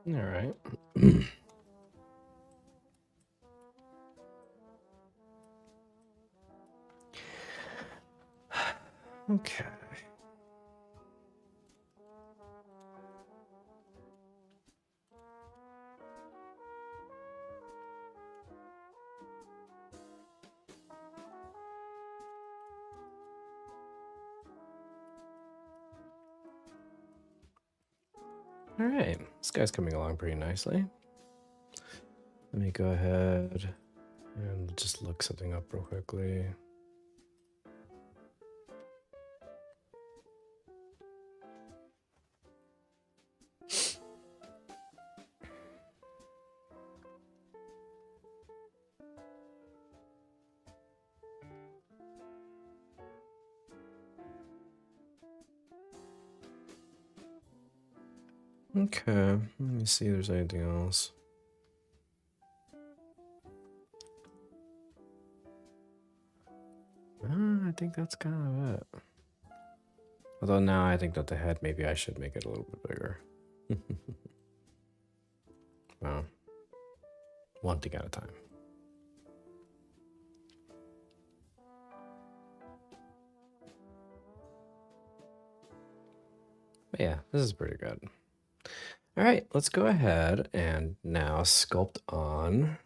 All right. Okay. All right, this guy's coming along pretty nicely. Let me go ahead and just look something up real quickly. Okay, let me see if there's anything else. I think that's kind of it. Although now I think that the head, maybe I should make it a little bit bigger. Well, one thing at a time. But yeah, this is pretty good. All right, let's go ahead and now sculpt on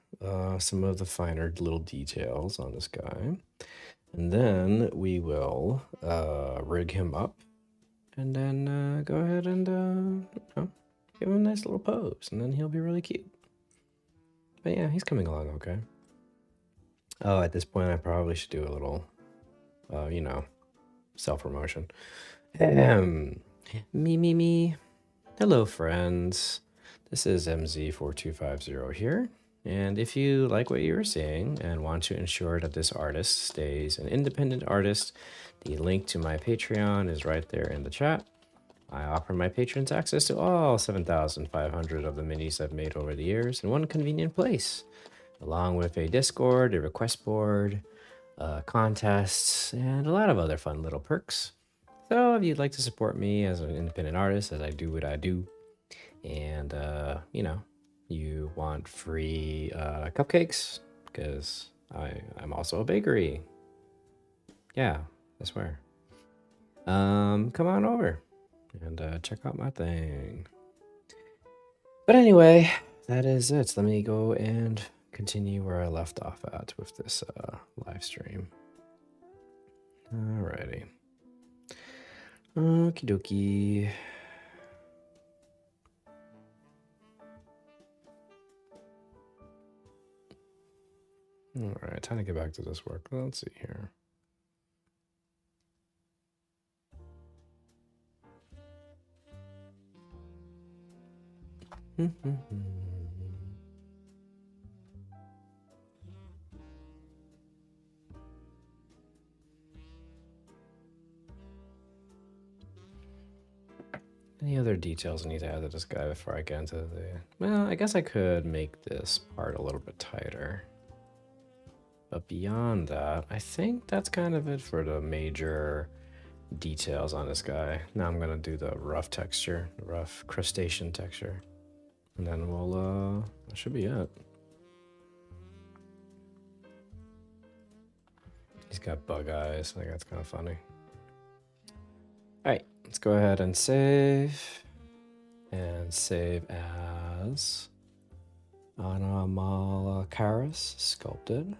some of the finer little details on this guy. And then we will rig him up and then go ahead and give him a nice little pose, and then he'll be really cute. But yeah, he's coming along okay. Oh, at this point, I probably should do a little, self-promotion. Me. Hello, friends. This is mz4250 here. And if you like what you are seeing and want to ensure that this artist stays an independent artist, the link to my Patreon is right there in the chat. I offer my patrons access to all 7,500 of the minis I've made over the years in one convenient place, along with a Discord, a request board, contests, and a lot of other fun little perks. So if you'd like to support me as an independent artist, as I do what I do, and you want free cupcakes, because I'm also a bakery. Yeah, I swear. Come on over and check out my thing. But anyway, that is it. Let me go and continue where I left off at with this live stream. Alrighty. Okie dokie. Alright, time to get back to this work. Let's see here. Any other details I need to add to this guy before I get into the... Well, I guess I could make this part a little bit tighter. But beyond that, I think that's kind of it for the major details on this guy. Now I'm going to do the rough texture, the rough crustacean texture. And then we'll, that should be it. He's got bug eyes. I think that's kind of funny. All right, let's go ahead and save. And save as Anamalakaris sculpted.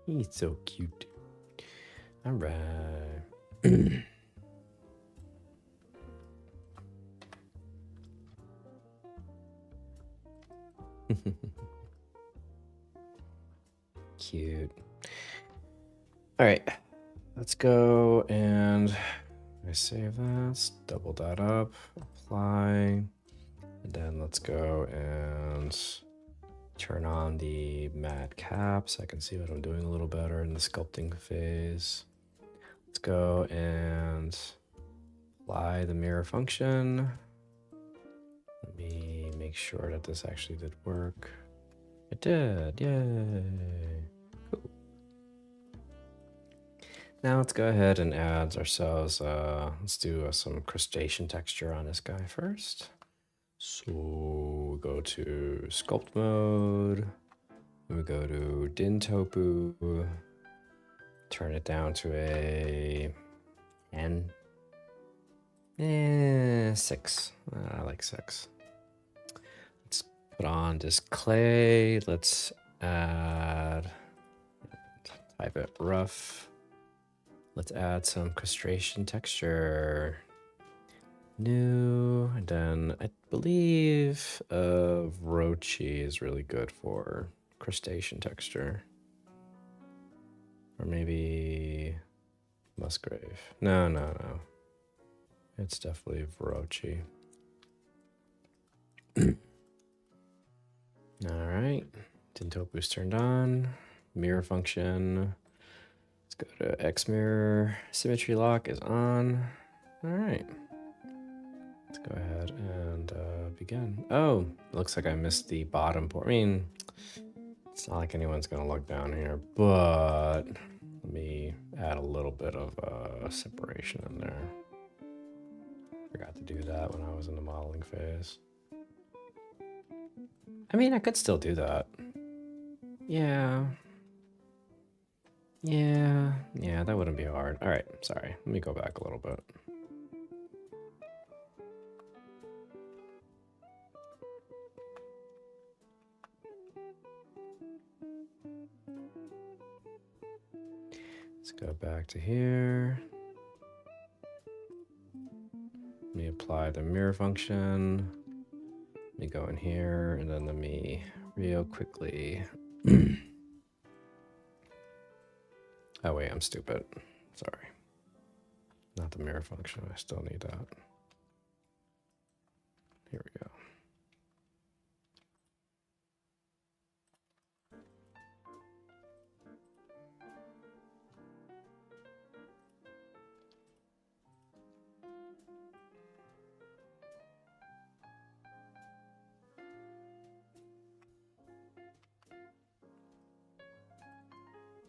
He's so cute. All right. Cute. All right, let's go and I save that. Let's double that up, apply, and then let's go and turn on the matte caps. I can see what I'm doing a little better in the sculpting phase. Let's go and apply the mirror function. Let me make sure that this actually did work. It did, yay. Cool. Now let's go ahead and add ourselves, let's do some crustacean texture on this guy first. So go to sculpt mode, we go to Dintopu, turn it down to a 10. 6. I like 6. Let's put on this clay. Let's add, type it rough. Let's add some crustacean texture. New, and then I believe Rochi is really good for crustacean texture. Or maybe Musgrave. No. It's definitely Vrochi. All right, Tintopu's turned on. Mirror function. Let's go to X mirror. Symmetry lock is on. All right. Let's go ahead and begin. Oh, looks like I missed the bottom port. I mean, it's not like anyone's gonna look down here, but let me add a little bit of separation in there. Forgot to do that when I was in the modeling phase. I mean, I could still do that. Yeah, that wouldn't be hard. All right, sorry. Let me go back a little bit. Let's go back to here. Let me apply the mirror function. Let me go in here, and then let me real quickly. Oh wait, I'm stupid. Sorry. Not the mirror function, I still need that. Here we go.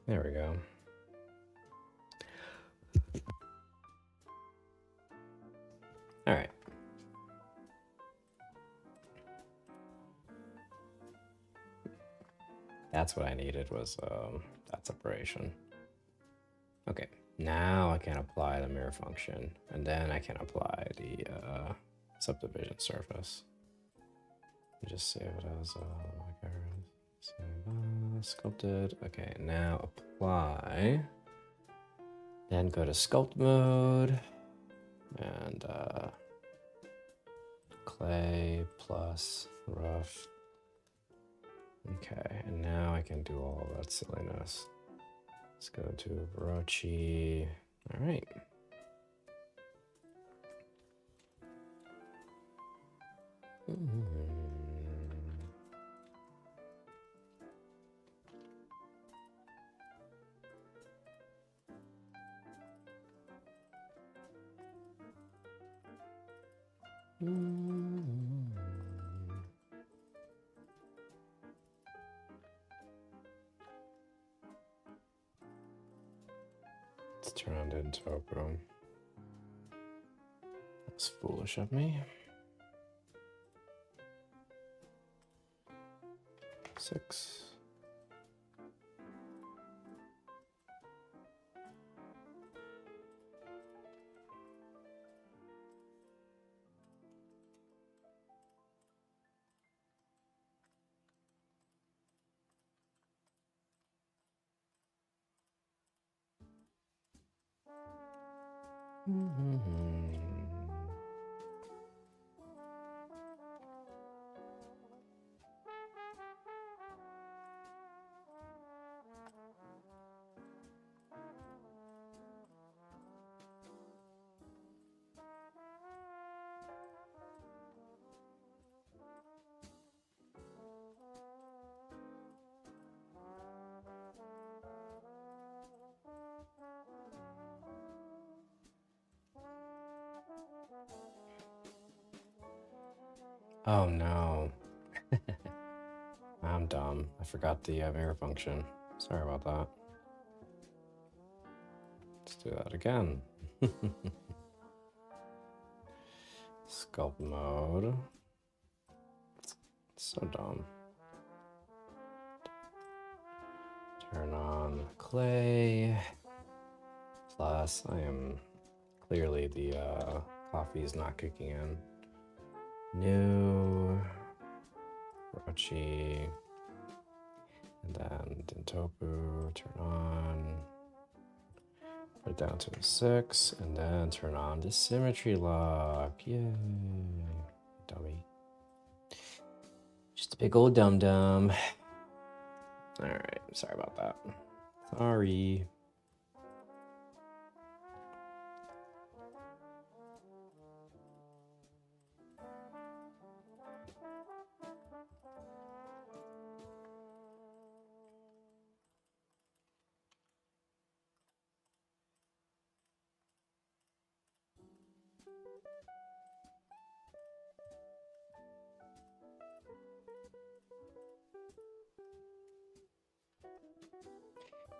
There we go. All right. That's what I needed was that separation. Okay, now I can apply the mirror function, and then I can apply the subdivision surface. Just save it as sculpted. Okay, now apply. Then go to sculpt mode and clay plus rough. Okay, and now I can do all that silliness. Let's go to Veroci. All right. Let's turn on the topo. That's foolish of me. 6. Oh no. I'm dumb. I forgot the mirror function. Sorry about that. Let's do that again. Sculpt mode. So dumb. Turn on clay. Plus, I am clearly the coffee is not kicking in. New Rochi, and then Dentopu, turn on, put it down to a 6, and then turn on the symmetry lock. Yay, dummy. Just a big old dum-dum. All right, sorry about that. Sorry.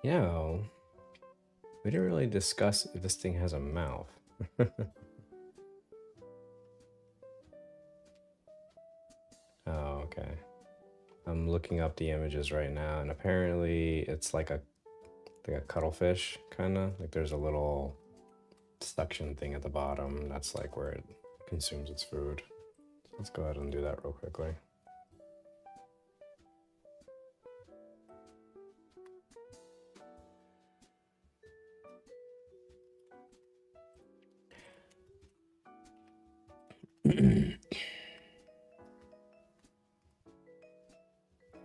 You know, we didn't really discuss if this thing has a mouth. Oh, okay. I'm looking up the images right now, and apparently it's like a cuttlefish, kind of. Like there's a little suction thing at the bottom. That's like where it consumes its food. So let's go ahead and do that real quickly.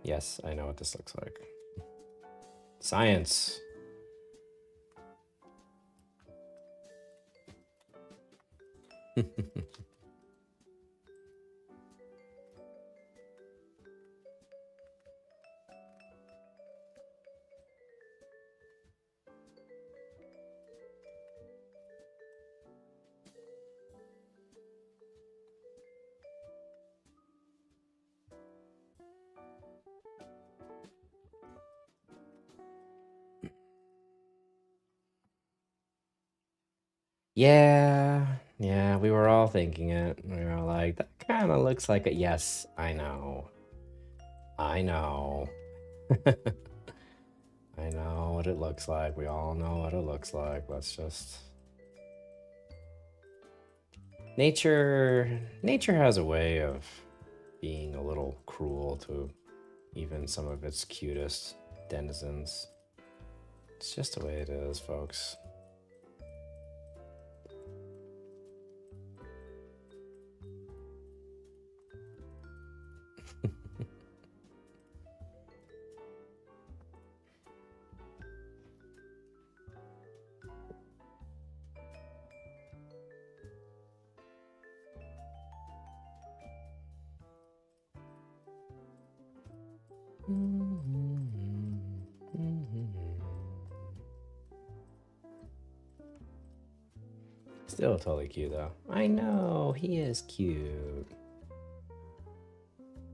Yes, I know what this looks like. Science. Yeah, we were all thinking it. We were like, that kind of looks like it. Yes, I know. I know. I know what it looks like. We all know what it looks like. Let's just... Nature has a way of being a little cruel to even some of its cutest denizens. It's just the way it is, folks. Still totally cute though. I know, he is cute.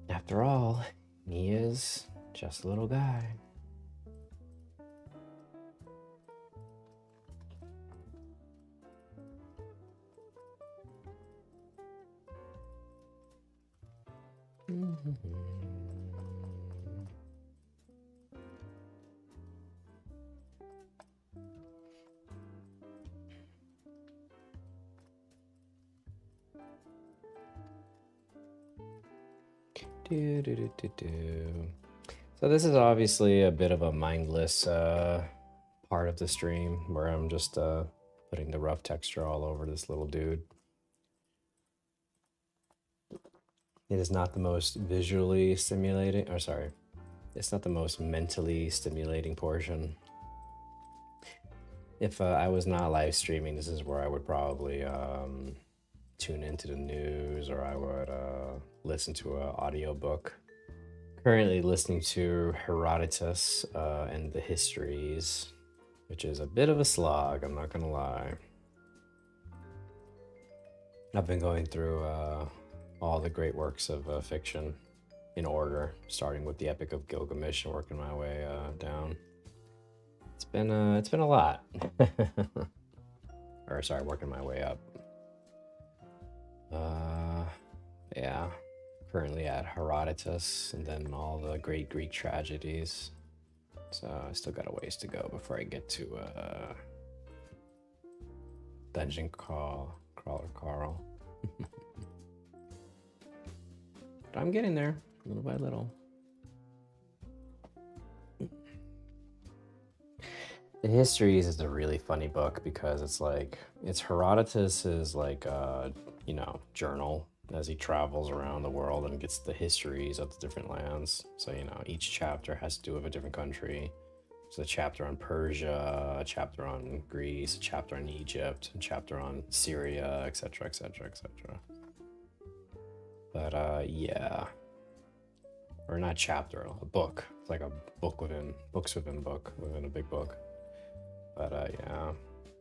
After all, he is just a little guy. So this is obviously a bit of a mindless part of the stream where I'm just putting the rough texture all over this little dude. It is not the most visually stimulating, or sorry, it's not the most mentally stimulating portion. If I was not live streaming, this is where I would probably tune into the news, or I would listen to an audiobook. Currently listening to Herodotus and the Histories, which is a bit of a slog, I'm not gonna lie. I've been going through all the great works of fiction in order, starting with the Epic of Gilgamesh and working my way down. It's been a lot. Or sorry, working my way up. Yeah, currently at Herodotus and then all the great Greek tragedies. So I still got a ways to go before I get to Dungeon Crawler Carl. But I'm getting there, little by little. The Histories is a really funny book because it's like, it's Herodotus's like, you know, journal as he travels around the world and gets the histories of the different lands. So, you know, each chapter has to do with a different country. There's a chapter on Persia, a chapter on Greece, a chapter on Egypt, a chapter on Syria, etc., etc., etc. But yeah, or not chapter, a book. It's like a book within books within a book within a big book. But yeah,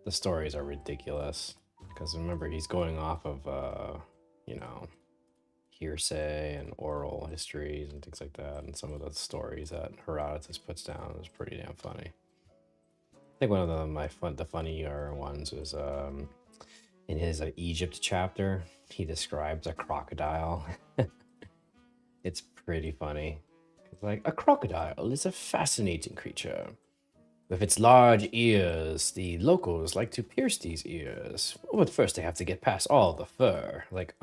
the stories are ridiculous. Because remember, he's going off of, you know, hearsay and oral histories and things like that. And some of the stories that Herodotus puts down is pretty damn funny. I think one of the funnier ones was in his Egypt chapter. He describes a crocodile. It's pretty funny. It's like, a crocodile is a fascinating creature. With its large ears, the locals like to pierce these ears. But first they have to get past all the fur. Like,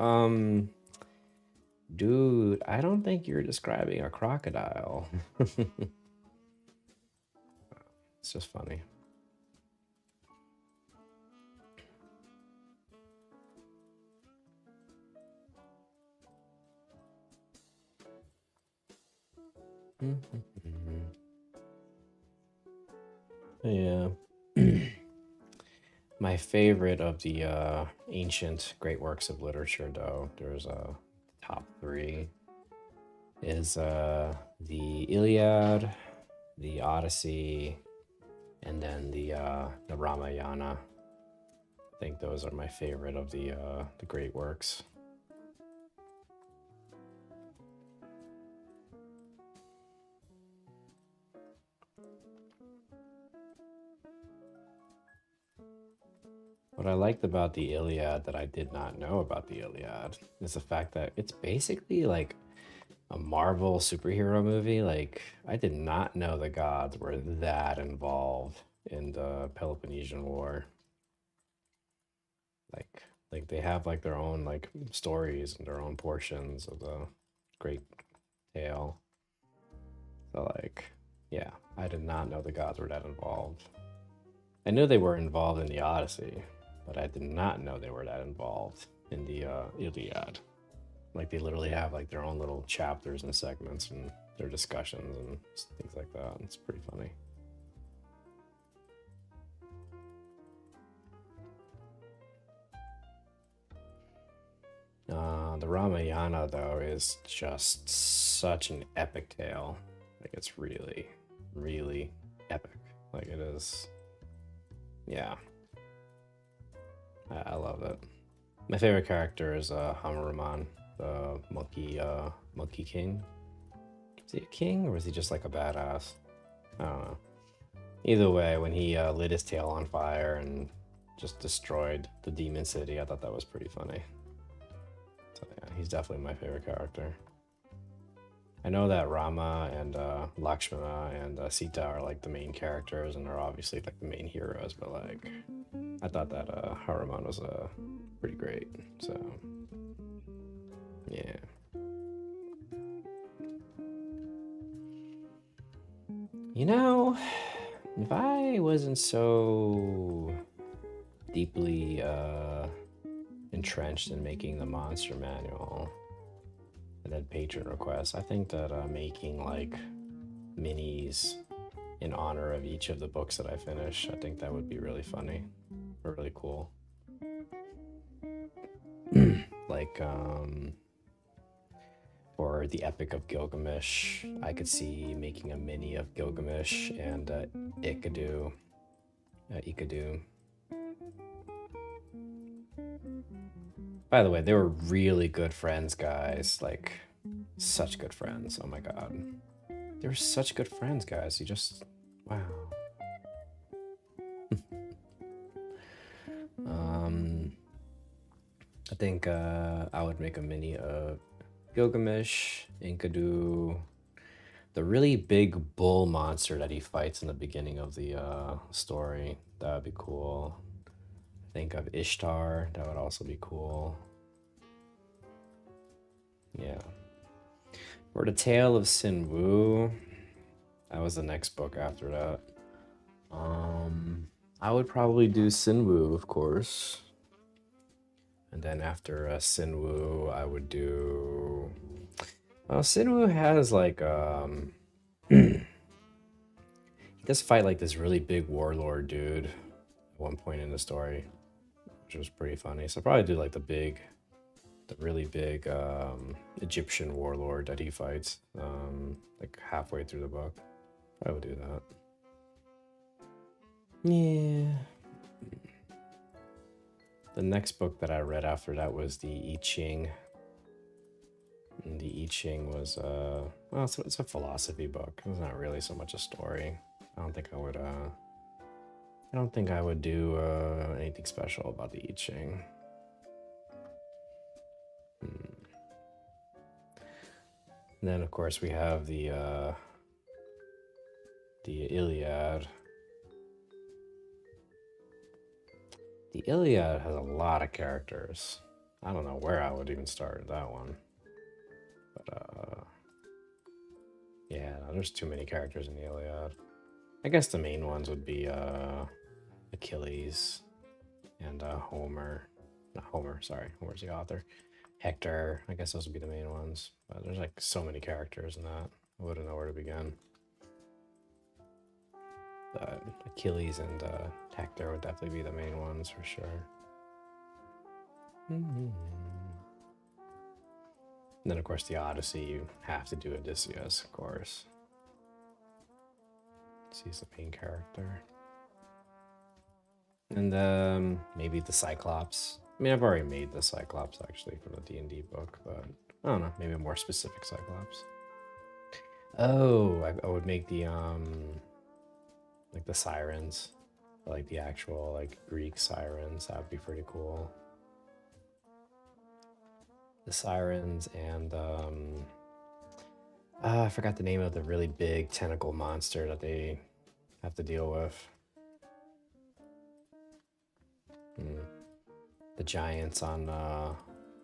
dude, I don't think you're describing a crocodile. It's just funny. Yeah. My favorite of the ancient great works of literature, though, there's a top three, is the Iliad, the Odyssey, and then the Ramayana. I think those are my favorite of the great works. What I liked about the Iliad that I did not know about the Iliad is the fact that it's basically like a Marvel superhero movie. Like, I did not know the gods were that involved in the Peloponnesian War. Like they have like their own like stories and their own portions of the great tale. So like, yeah, I did not know the gods were that involved. I knew they were involved in the Odyssey, but I did not know they were that involved in the Iliad. Like they literally have like their own little chapters and segments and their discussions and things like that. It's pretty funny. The Ramayana though is just such an epic tale. Like it's really, really epic. Like it is. Yeah, I love it. My favorite character is Hanuman, the monkey king. Is he a king or is he just like a badass? I don't know. Either way, when he lit his tail on fire and just destroyed the demon city, I thought that was pretty funny. So yeah, he's definitely my favorite character. I know that Rama and Lakshmana and Sita are like the main characters and they're obviously like the main heroes, but like I thought that Hanuman was pretty great. So yeah. You know, if I wasn't so deeply entrenched in making the monster manual and then patron requests, I think that making like minis in honor of each of the books that I finish, I think that would be really funny or really cool. Like for the Epic of Gilgamesh, I could see making a mini of Gilgamesh and Ikadu. By the way, they were really good friends, guys. Like, such good friends. Oh my god. They were such good friends, guys. You just, wow. I think I would make a mini of Gilgamesh, Enkidu, the really big bull monster that he fights in the beginning of the story. That would be cool. Think of Ishtar. That would also be cool. Yeah. For the Tale of Sinwu, that was the next book after that. I would probably do Sinwu, of course. And then after Sinwu, I would do. Well, Sinwu has like he does fight like this really big warlord dude at one point in the story, which was pretty funny. So I'd probably do like the really big Egyptian warlord that he fights like halfway through the book. I would do that. Yeah. The next book that I read after that was the I Ching. And the I Ching was well, it's a philosophy book. It's not really so much a story. I don't think I would do anything special about the I Ching. And then of course we have the Iliad. The Iliad has a lot of characters. I don't know where I would even start with that one. But yeah, there's too many characters in the Iliad. I guess the main ones would be Achilles and Homer. Not Homer, sorry. Homer's the author. Hector. I guess those would be the main ones. But there's like so many characters in that. I wouldn't know where to begin. Achilles and Hector would definitely be the main ones for sure. And then, of course, the Odyssey, you have to do Odysseus, of course. He's the main character. And maybe the Cyclops. I mean, I've already made the Cyclops, actually, from the D&D book, but I don't know, maybe a more specific Cyclops. Oh, I would make the, like the sirens, like the actual, like, Greek sirens. That would be pretty cool. The sirens and I forgot the name of the really big tentacle monster that they have to deal with. The giants on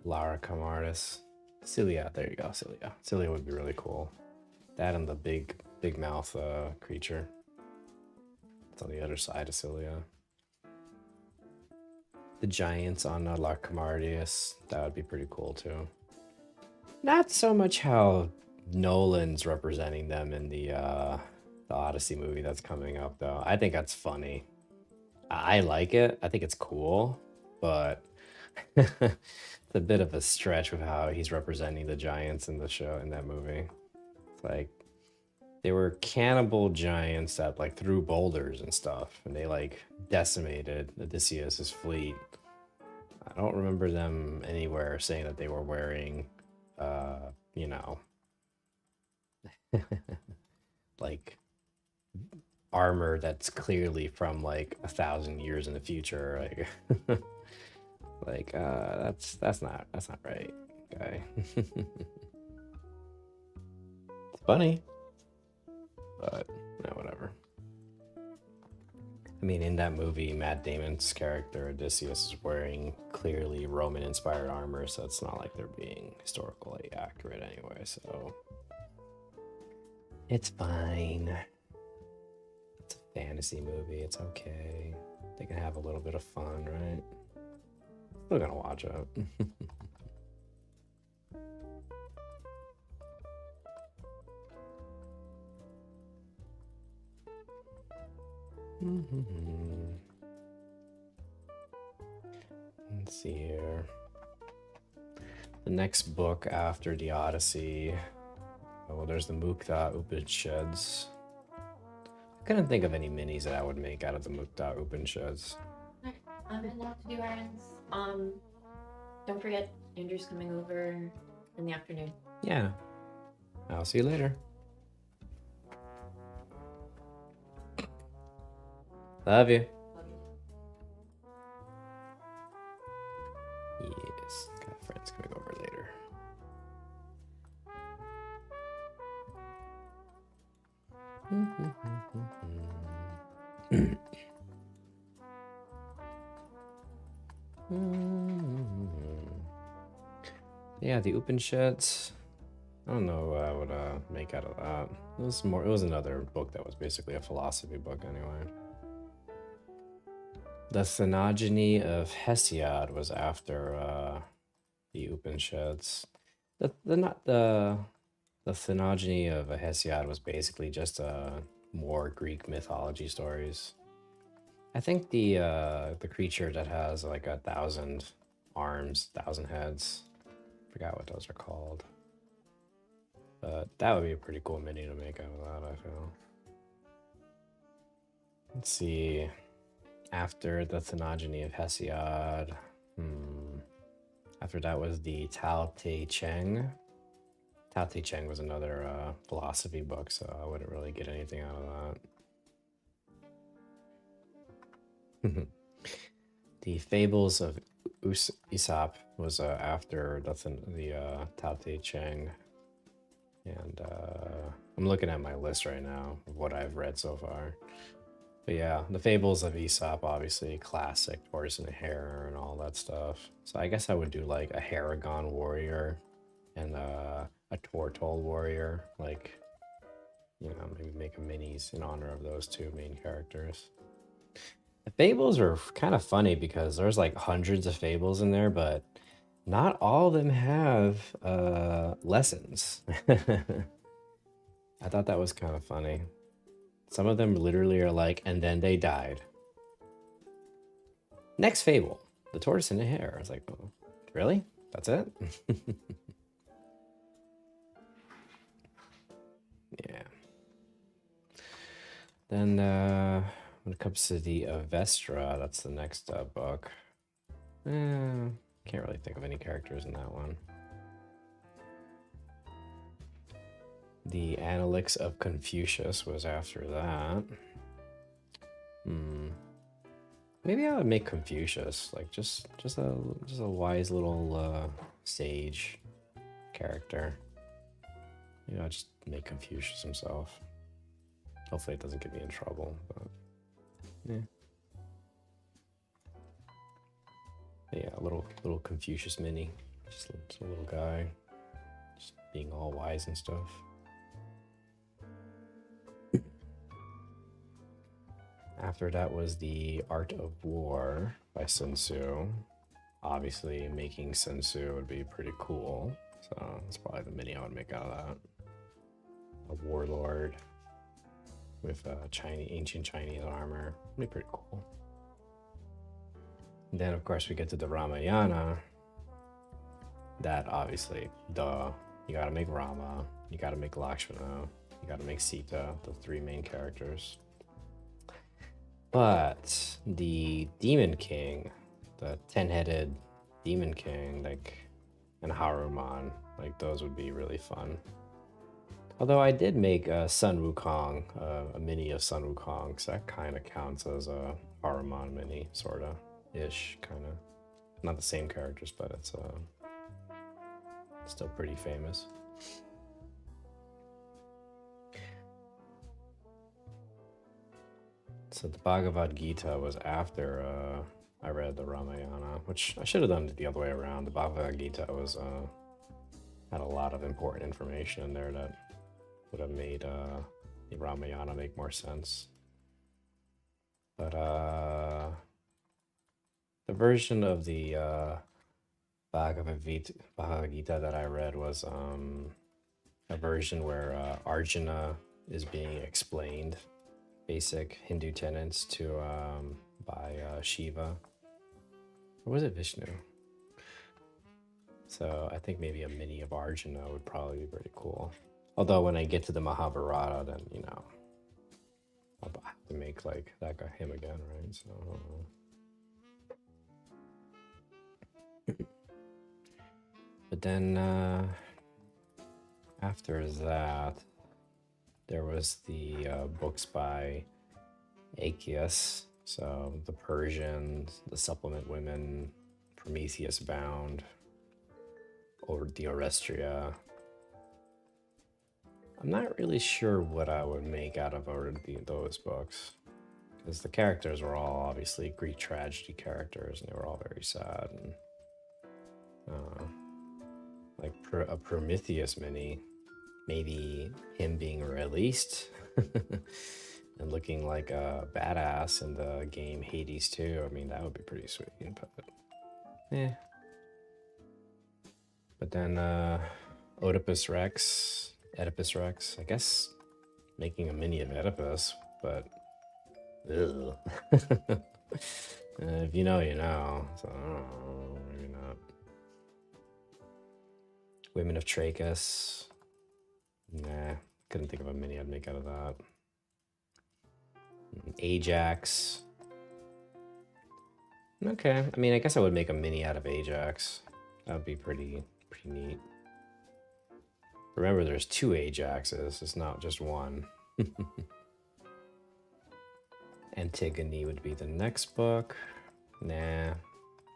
Lara Camardis. Cilia, there you go, Cilia. Cilia would be really cool. That and the big mouth creature. It's on the other side of Cilia. The giants on La Camardius, that would be pretty cool too. Not so much how Nolan's representing them in the Odyssey movie that's coming up, though. I think that's funny. I like it. I think it's cool, but it's a bit of a stretch with how he's representing the giants in the show, in that movie. It's like they were cannibal giants that like threw boulders and stuff, and they like decimated Odysseus's fleet. I don't remember them anywhere saying that they were wearing, you know, like armor that's clearly from like 1,000 years in the future. Like, like that's not right, guy. It's funny, but no, whatever. I mean, in that movie, Matt Damon's character Odysseus is wearing clearly Roman-inspired armor, so it's not like they're being historically accurate anyway, so it's fine. It's a fantasy movie, it's okay. They can have a little bit of fun, right? Still gonna watch it. Let's see here. The next book after the Odyssey. Oh, there's the Mukta Upanishads. I couldn't think of any minis that I would make out of the Mukta Upanishads. I'm heading out to do errands. Don't forget, Andrew's coming over in the afternoon. Yeah. I'll see you later. Love you. Yes, got friends coming over later. Yeah, the Upanishads. I don't know what I would make out of that. It was another book that was basically a philosophy book anyway. The Thanagony of Hesiod was after the Upanishads. The Thanagony of Hesiod was basically just more Greek mythology stories. I think the creature that has like 1,000 arms, 1,000 heads. Forgot what those are called. But that would be a pretty cool mini to make out of that, I feel. Let's see. After the Thanagony of Hesiod, After that was the Tao Te Ching. Tao Te Ching was another philosophy book, so I wouldn't really get anything out of that. The Fables of Aesop was after that's the Tao Te Ching. And I'm looking at my list right now of what I've read so far. But yeah, the Fables of Aesop, obviously classic, horse and hare and all that stuff. So I guess I would do like a Haragon warrior and a Tortol warrior. Like, you know, maybe make a minis in honor of those two main characters. The Fables are kind of funny because there's like hundreds of Fables in there, but not all of them have lessons. I thought that was kind of funny. Some of them literally are like, and then they died. Next fable, the tortoise and the hare. I was like, oh, really? That's it? Yeah. Then when it comes to the Avestra, that's the next book. Can't really think of any characters in that one. The Analects of Confucius was after that. Maybe I would make Confucius like just a wise little sage character. You know, just make Confucius himself. Hopefully, it doesn't get me in trouble. But yeah, yeah, a little Confucius mini, just a little guy, just being all wise and stuff. After that was the Art of War by Sun Tzu. Obviously, making Sun Tzu would be pretty cool. So that's probably the mini I would make out of that. A warlord with ancient Chinese armor. Would be pretty cool. And then, of course, we get to the Ramayana. That obviously, duh. You gotta make Rama. You gotta make Lakshmana. You gotta make Sita, the three main characters. But the Demon King, the 10-headed Demon King, like, and Haruman, like, those would be really fun. Although I did make Sun Wukong, a mini of Sun Wukong, so that kind of counts as a Haruman mini, sort of, ish, kind of. Not the same characters, but it's still pretty famous. So the Bhagavad Gita was after I read the Ramayana, which I should have done it the other way around. The Bhagavad Gita was had a lot of important information in there that would have made the Ramayana make more sense. But the version of the Bhagavad Gita that I read was a version where Arjuna is being explained basic Hindu tenets to by Shiva, or was it Vishnu? So I think maybe a mini of Arjuna would probably be pretty cool. Although when I get to the Mahabharata, then you know I'll have to make like that guy him again, right? So I don't know. But then after that, there was the books by Aeacus, so the Persians, the Supplement Women, Prometheus Bound, or the Orestria. I'm not really sure what I would make out of those books, because the characters were all obviously Greek tragedy characters, and they were all very sad. And like a Prometheus mini, maybe him being released and looking like a badass in the game Hades 2. I mean, that would be pretty sweet. But yeah. But then Oedipus Rex, I guess making a mini of Oedipus, but ugh. If you know, you know. So I don't know, maybe not. Women of Trachis. Nah, couldn't think of a mini I'd make out of that. Ajax. Okay, I mean, I guess I would make a mini out of Ajax. That would be pretty neat. Remember, there's 2 Ajaxes. It's not just one. Antigone would be the next book. Nah,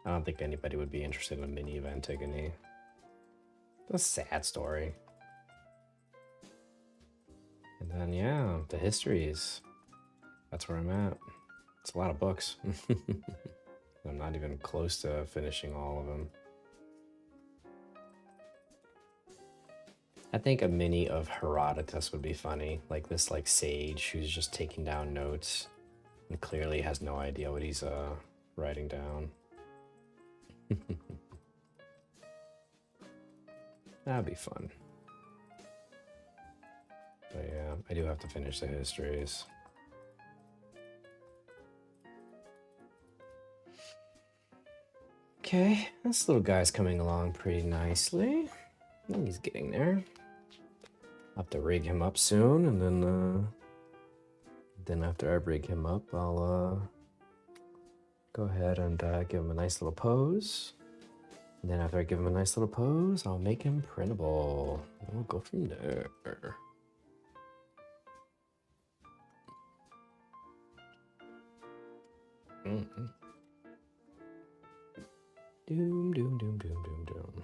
I don't think anybody would be interested in a mini of Antigone. It's a sad story. And then, yeah, the histories. That's where I'm at. It's a lot of books. I'm not even close to finishing all of them. I think a mini of Herodotus would be funny. Like this sage who's just taking down notes and clearly has no idea what he's writing down. That'd be fun. But yeah, I do have to finish the histories. Okay, this little guy's coming along pretty nicely. He's getting there. I'll have to rig him up soon, and then after I rig him up, I'll go ahead and give him a nice little pose. And then after I give him a nice little pose, I'll make him printable. And we'll go from there. Doom, doom, doom, doom, doom, doom.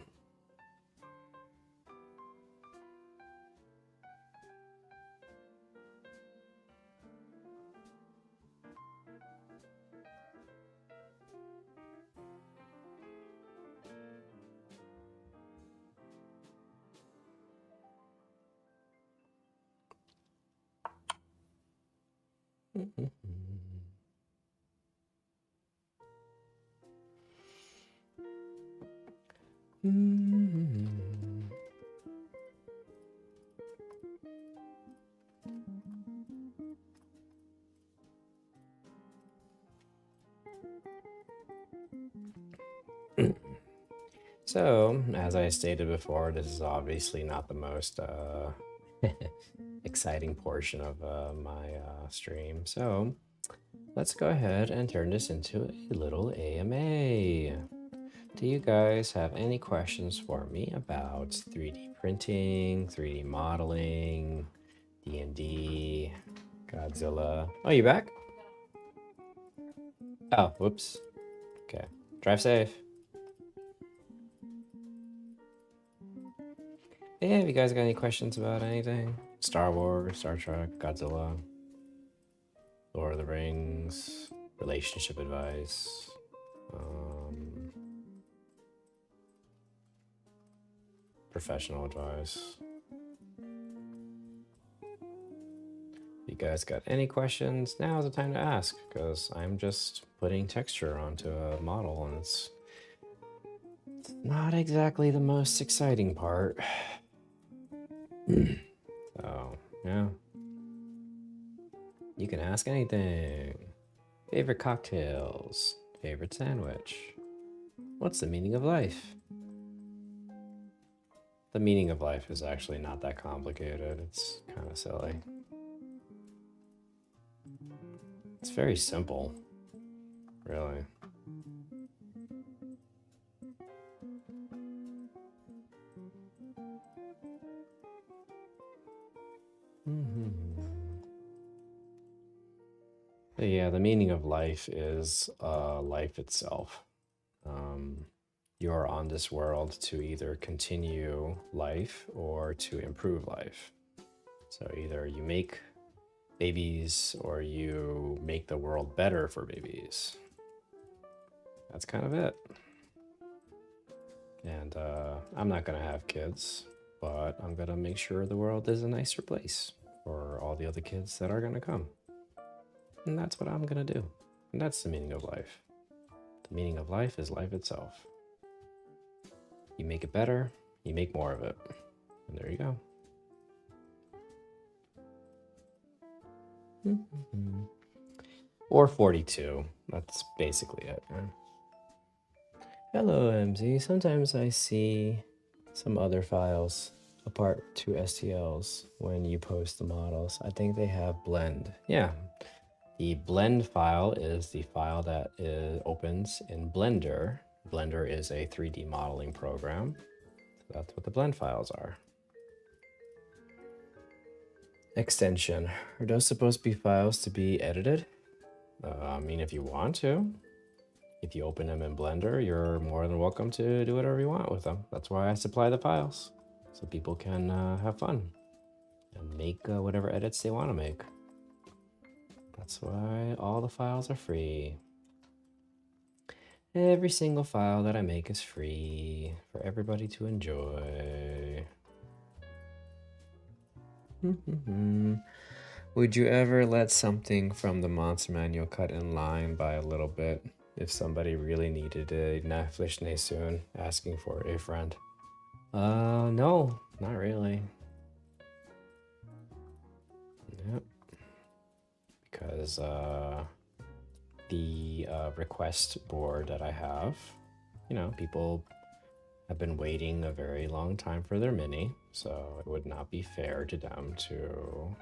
So, as I stated before, this is obviously not the most exciting portion of my stream. So, let's go ahead and turn this into a little AMA. Do you guys have any questions for me about 3D printing, 3D modeling, D&D, Godzilla? Oh, you back? Oh, whoops. Okay. Drive safe. Yeah, have you guys got any questions about anything? Star Wars, Star Trek, Godzilla, Lord of the Rings, relationship advice, professional advice. If you guys got any questions, now is the time to ask, because I'm just putting texture onto a model, and it's not exactly the most exciting part. So, yeah. You can ask anything. Favorite cocktails? Favorite sandwich? What's the meaning of life? The meaning of life is actually not that complicated. It's kind of silly. It's very simple, really. But yeah, the meaning of life is life itself. You're on this world to either continue life or to improve life. So either you make babies or you make the world better for babies. That's kind of it. And I'm not gonna have kids, but I'm gonna make sure the world is a nicer place for all the other kids that are gonna come. And that's what I'm gonna do. And that's the meaning of life. The meaning of life is life itself. You make it better, you make more of it. And there you go. Or 42. That's basically it. Hello, MZ. Sometimes I see some other files apart to STLs when you post the models. I think they have blend. Yeah. The blend file is the file that opens in Blender Blender is a 3D modeling program. So that's what the blend files are. Extension. Are those supposed to be files to be edited? I mean, if you want to. If you open them in Blender, you're more than welcome to do whatever you want with them. That's why I supply the files, so people can have fun and make whatever edits they want to make. That's why all the files are free. Every single file that I make is free for everybody to enjoy. Would you ever let something from the monster manual cut in line by a little bit if somebody really needed a Naflishne soon, asking for a friend? No, not really. Yep. Because the request board that I have, you know, people have been waiting a very long time for their mini, so it would not be fair to them to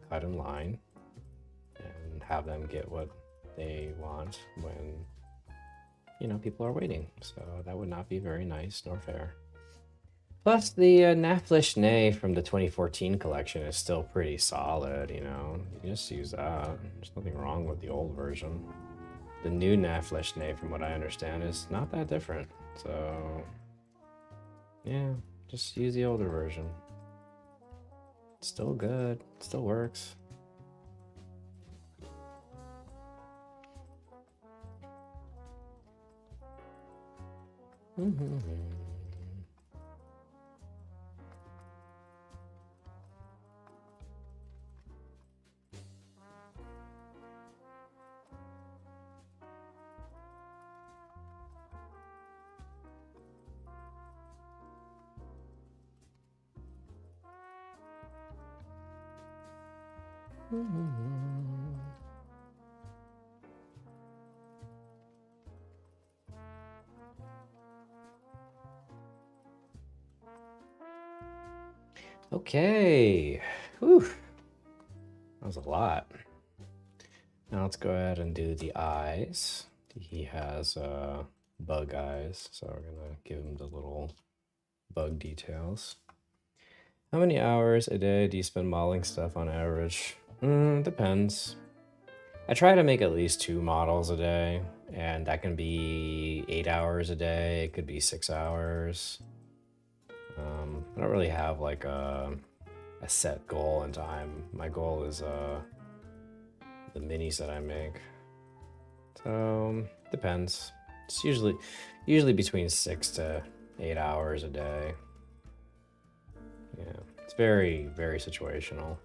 cut in line and have them get what they want when, you know, people are waiting. So that would not be very nice nor fair. Plus, the Naflishne from the 2014 collection is still pretty solid, you know. You can just use that. There's nothing wrong with the old version. The new Naflishne, from what I understand, is not that different. So, yeah, just use the older version. It's still good. It still works. Okay. Whew. That was a lot. Now let's go ahead and do the eyes. He has bug eyes, so we're gonna give him the little bug details. How many hours a day do you spend modeling stuff on average? Depends. I try to make at least 2 models a day, and that can be 8 hours a day. It could be 6 hours. I don't really have like a set goal in time. My goal is the minis that I make. So depends. It's usually between 6 to 8 hours a day. Yeah, it's very, very situational.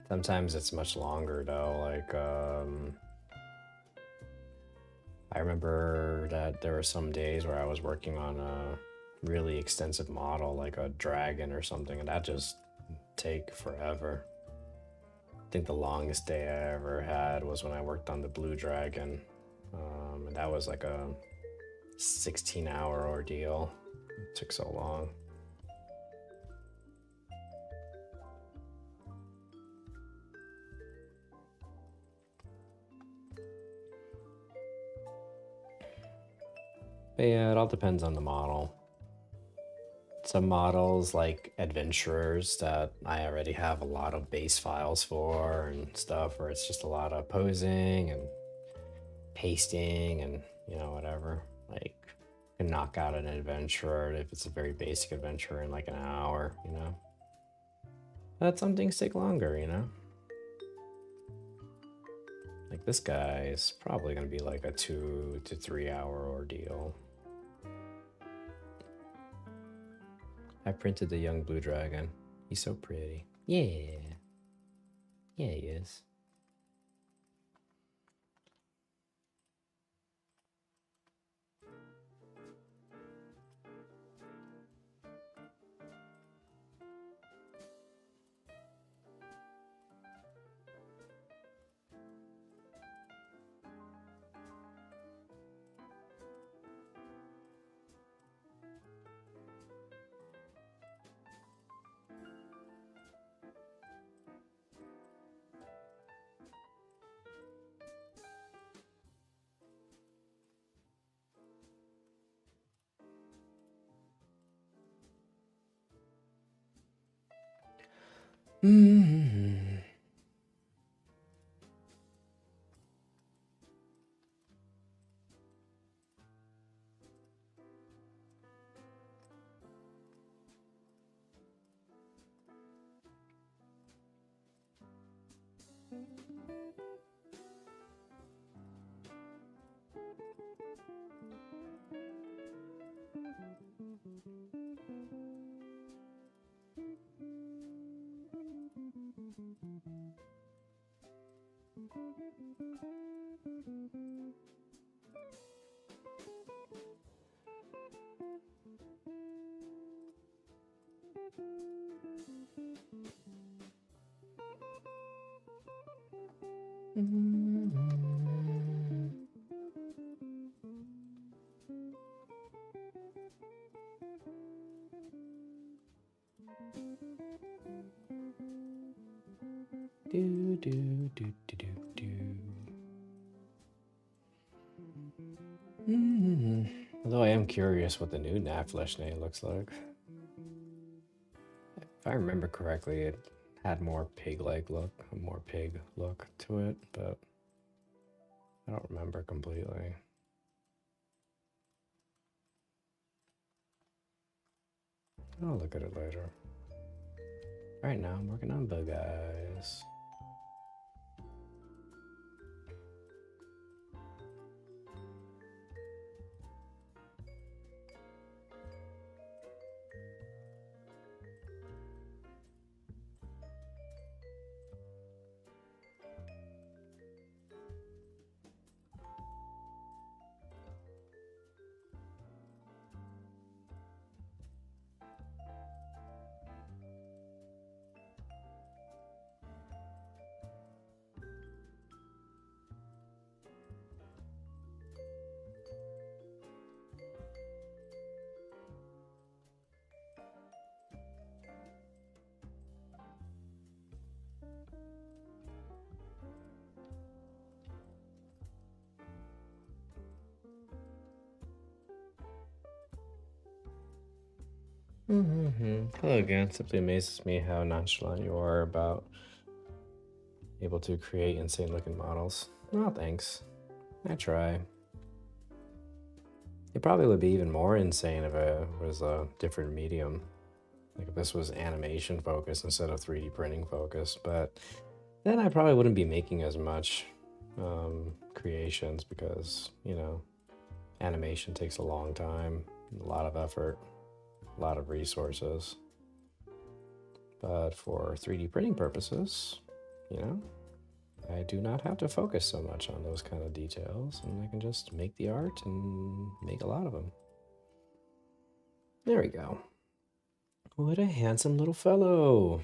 Sometimes it's much longer though, like I remember that there were some days where I was working on a really extensive model, like a dragon or something, and that just take forever. I think the longest day I ever had was when I worked on the blue dragon, and that was like a 16-hour ordeal. It took so long. But yeah, it all depends on the model. Some models, like adventurers, that I already have a lot of base files for and stuff, where it's just a lot of posing and pasting and, you know, whatever. Like, you can knock out an adventurer if it's a very basic adventure in like an hour, you know. But some things take longer, you know. Like this guy is probably gonna be like a 2 to 3 hour ordeal. I printed the young blue dragon. He's so pretty. Yeah. Yeah, he is. Mm-hmm. Do, do, do, do, do, do. Although I am curious what the new Nafleshne looks like. If I remember correctly, it had more pig-like look, a more pig look to it, but I don't remember completely. I'll look at it later. Right now, I'm working on Bug Eyes. Hello again. Simply amazes me how nonchalant you are about able to create insane looking models. Oh, thanks. I try. It probably would be even more insane if it was a different medium. Like if this was animation focused instead of 3D printing focused, but then I probably wouldn't be making as much creations because, you know, animation takes a long time, a lot of effort, a lot of resources. But for 3D printing purposes, you know, I do not have to focus so much on those kind of details, and I can just make the art and make a lot of them. There we go. What a handsome little fellow.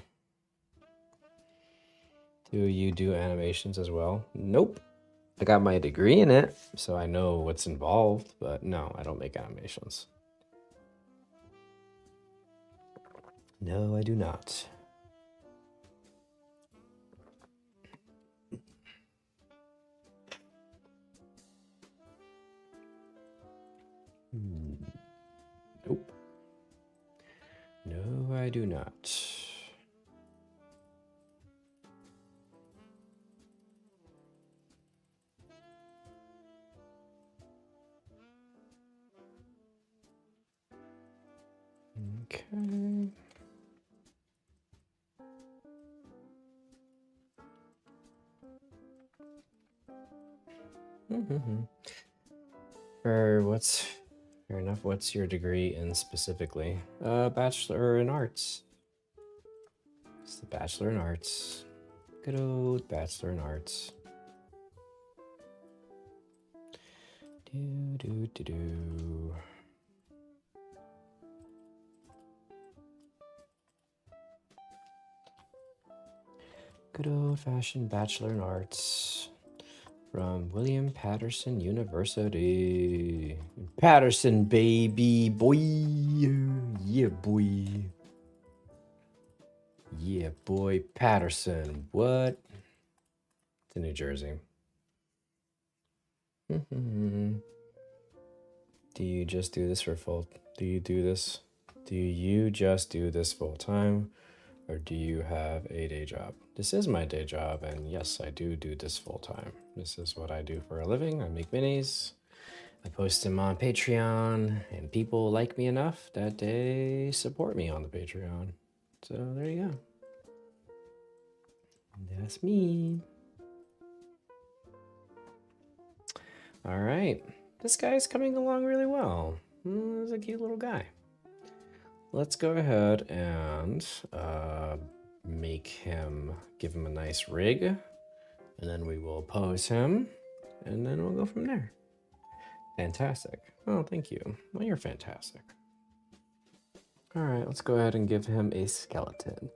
Do you do animations as well? Nope. I got my degree in it, so I know what's involved, but no, I don't make animations. No, I do not. Nope. No, I do not. Okay. Fair enough. What's your degree in specifically? Bachelor in Arts. It's the Bachelor in Arts. Good old Bachelor in Arts. Do do do do. Good old-fashioned Bachelor in Arts from William Patterson University. Patterson, baby boy. Yeah, boy. Yeah, boy. Patterson. What? It's in New Jersey. Do you just do this for full? Do you do this? Do you just do this full time? Or do you have a day job? This is my day job, and yes, I do this full time. This is what I do for a living. I make minis. I post them on Patreon, and people like me enough that they support me on the Patreon. So there you go. That's me. All right. This guy's coming along really well. He's a cute little guy. Let's go ahead and give him a nice rig, and then we will pose him, and then we'll go from there. Fantastic. Oh, thank you. Well, you're fantastic. All right, let's go ahead and give him a skeleton.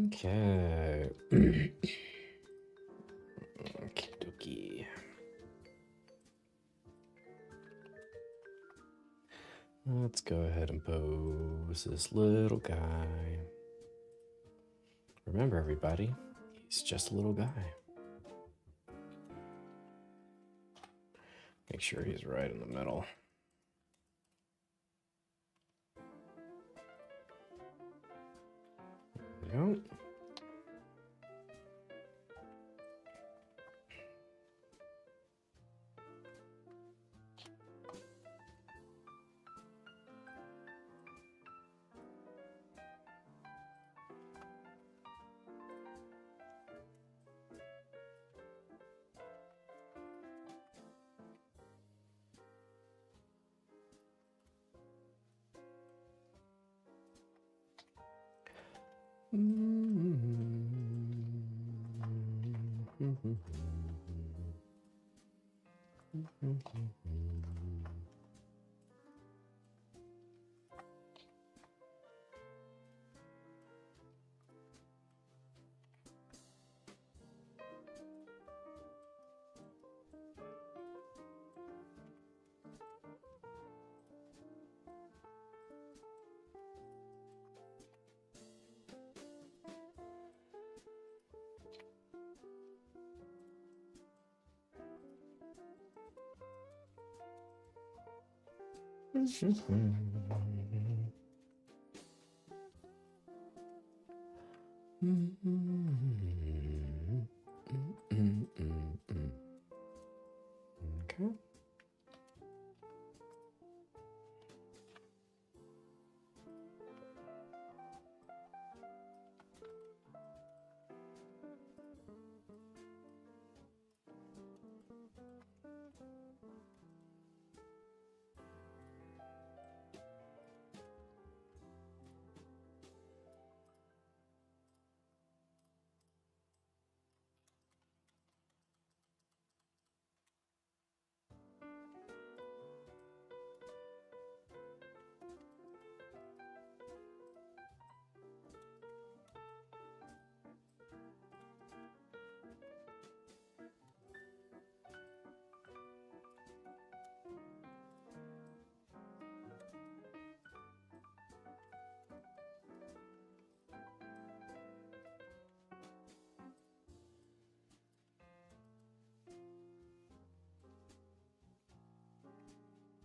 Okay. Okie dokie. Let's go ahead and pose this little guy. Remember, everybody, he's just a little guy. Make sure he's right in the middle. There we go.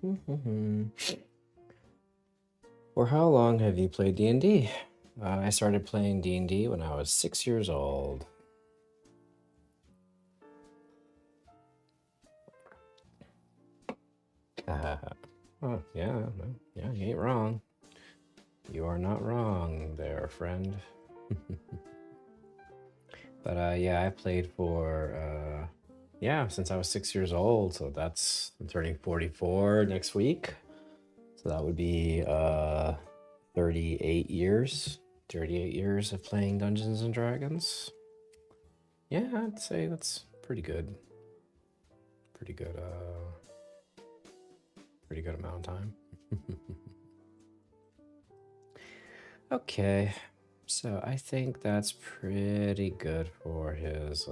Okay. For how long have you played D&D? I started playing D&D when I was 6 years old. Oh, yeah, yeah, you ain't wrong. You are not wrong there, friend. But yeah, I played for since I was 6 years old. So I'm turning 44 next week. So that would be 38 years. 38 years of playing Dungeons and Dragons. Yeah, I'd say that's pretty good. Pretty good amount of time. Okay. So I think that's pretty good for his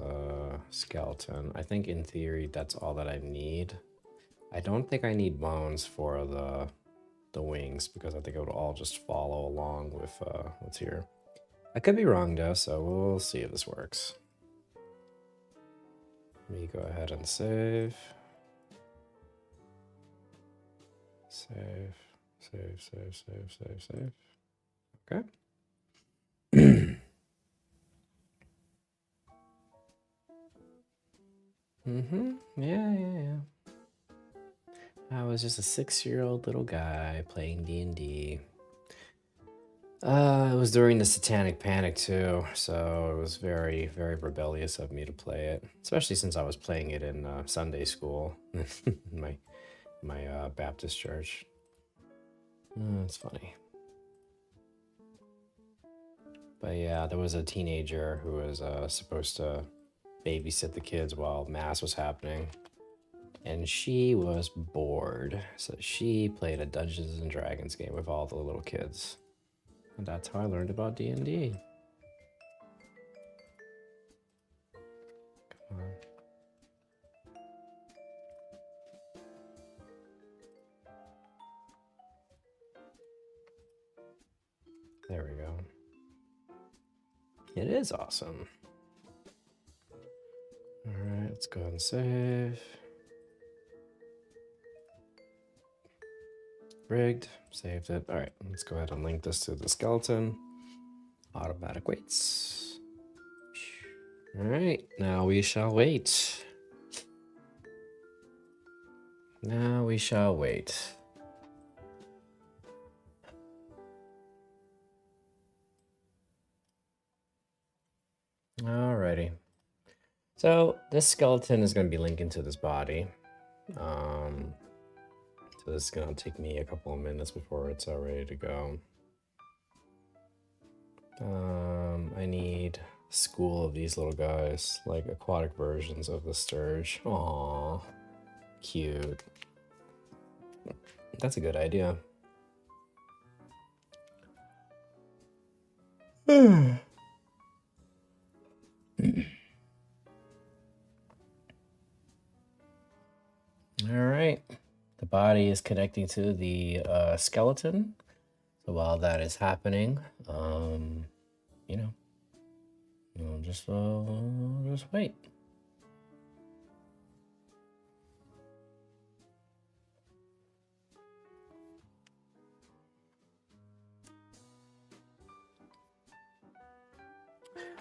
skeleton. I think in theory that's all that I need. I don't think I need bones for the wings because I think it would all just follow along with what's here. I could be wrong though, so we'll see if this works. Let me go ahead and save. Save, save. Okay. Yeah. I was just a 6-year-old little guy playing D&D. It was during the Satanic Panic too, so it was very, very rebellious of me to play it, especially since I was playing it in Sunday school, in my Baptist church. It's funny. But yeah, there was a teenager who was supposed to babysit the kids while mass was happening, and she was bored, so she played a Dungeons and Dragons game with all the little kids, and that's how I learned about D&D. Come on. There we go. It is awesome. All right, let's go ahead and save. Rigged, saved it. All right, let's go ahead and link this to the skeleton. Automatic waits. All right, now we shall wait. Now we shall wait. Alrighty. So this skeleton is going to be linking to this body. So this is going to take me a couple of minutes before it's all ready to go. I need a school of these little guys, like aquatic versions of the sturge. Aww, cute. That's a good idea. All right, the body is connecting to the skeleton. So while that is happening, you know, just wait.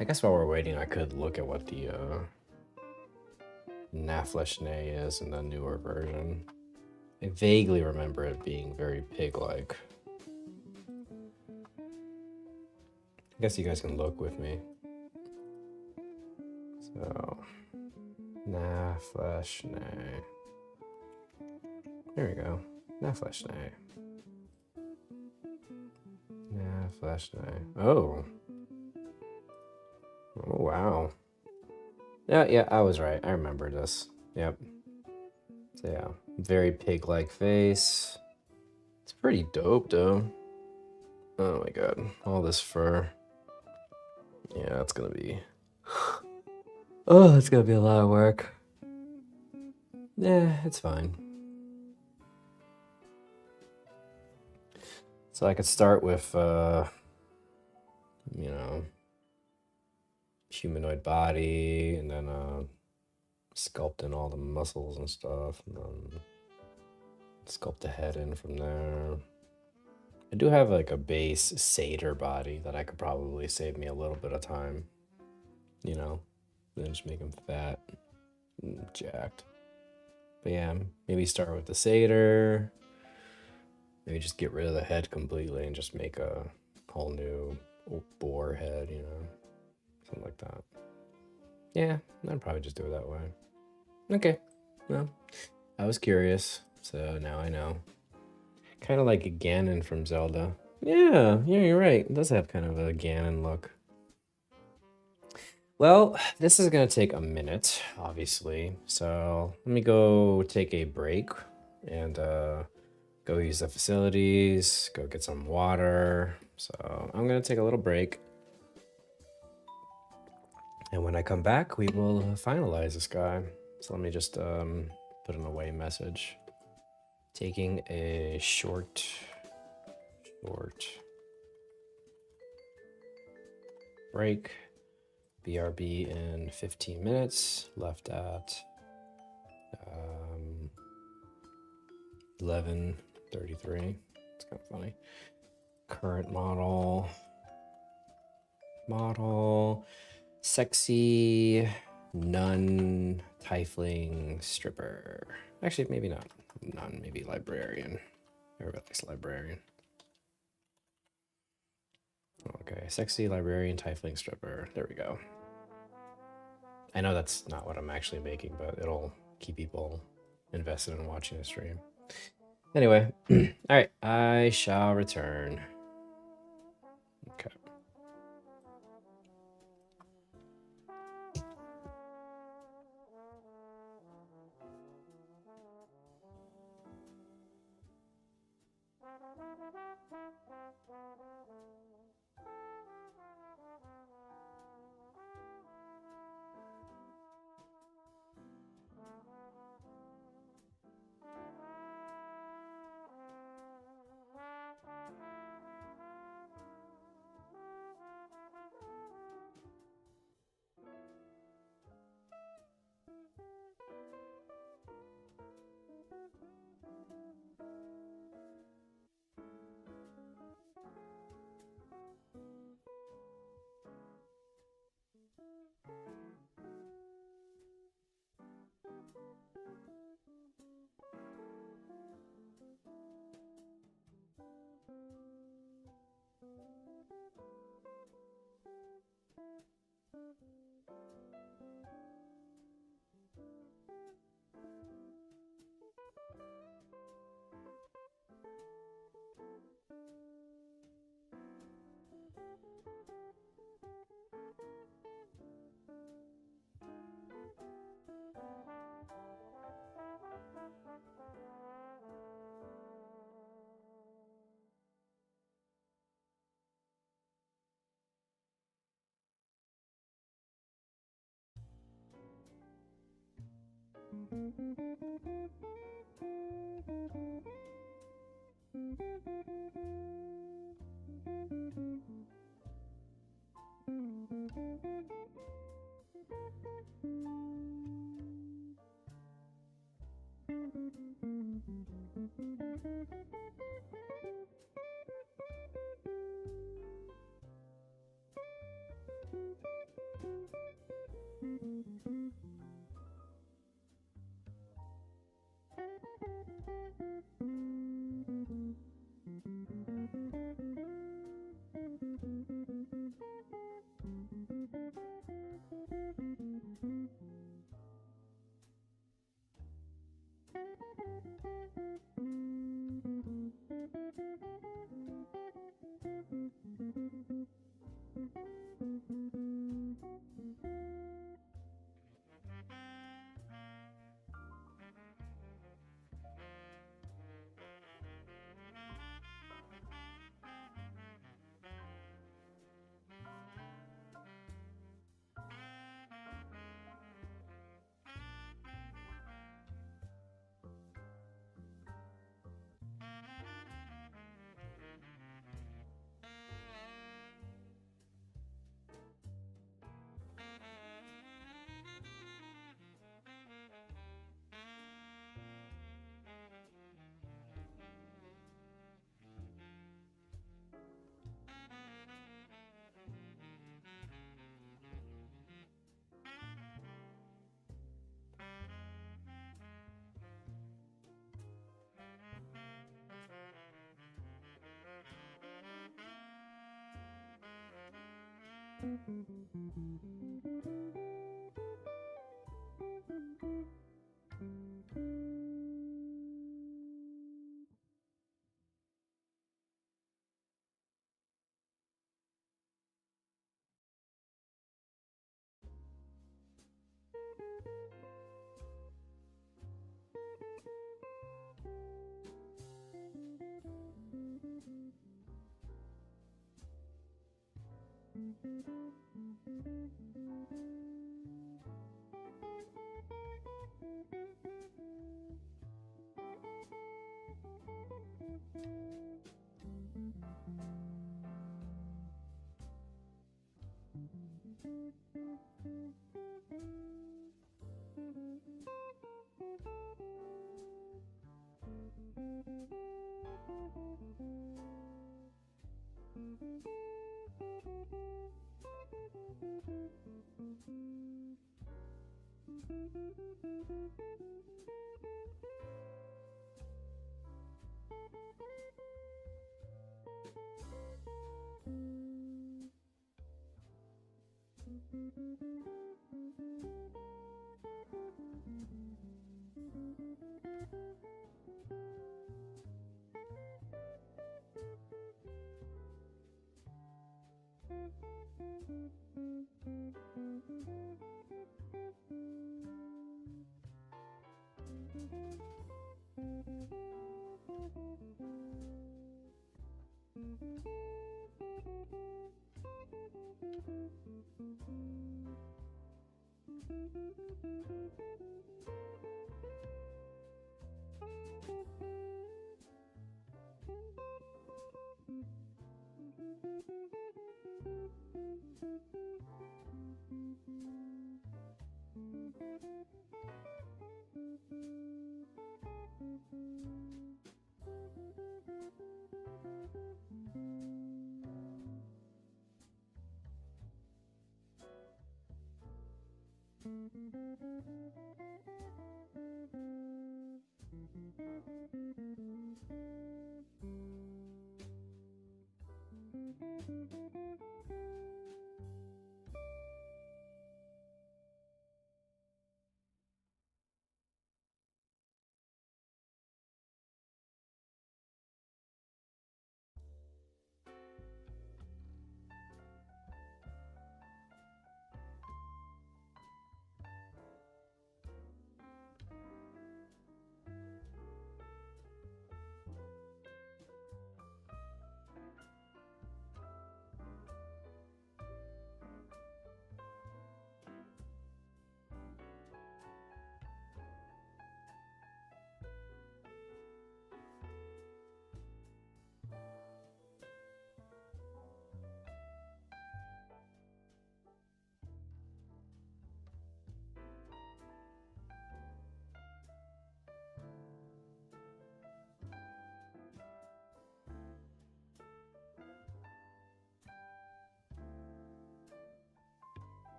I guess while we're waiting, I could look at what the Nafleshne is in the newer version. I vaguely remember it being very pig-like. I guess you guys can look with me. So, Nafleshne. There we go. Nafleshne. Nafleshne. Oh. Oh, wow. Yeah, I was right. I remember this. Yep. So yeah, very pig-like face. It's pretty dope, though. Oh my god, all this fur. Yeah, it's gonna be... Oh, it's gonna be a lot of work. Yeah, it's fine. So I could start with, you know, humanoid body, and then sculpt in all the muscles and stuff, and then sculpt the head in from there. I do have like a base satyr body that I could probably save me a little bit of time, you know, then just make him fat and jacked. But yeah, maybe start with the satyr, maybe just get rid of the head completely and just make a whole new boar head, you know, something like that. Yeah, I'd probably just do it that way. Okay, well, I was curious, so now I know. Kind of like a Ganon from Zelda. Yeah, you're right. It does have kind of a Ganon look. Well, this is going to take a minute, obviously. So let me go take a break and go use the facilities, go get some water. So I'm going to take a little break. And when I come back, we will finalize this guy. So let me just put an away message. Taking a short break. BRB in 15 minutes, left at 11:33. It's kind of funny. Current model, sexy nun tiefling stripper. Actually, maybe not nun, maybe librarian. Everybody likes librarian. Okay, sexy librarian tiefling stripper. There we go. I know that's not what I'm actually making, but it'll keep people invested in watching the stream. Anyway, all right, I shall return. Okay.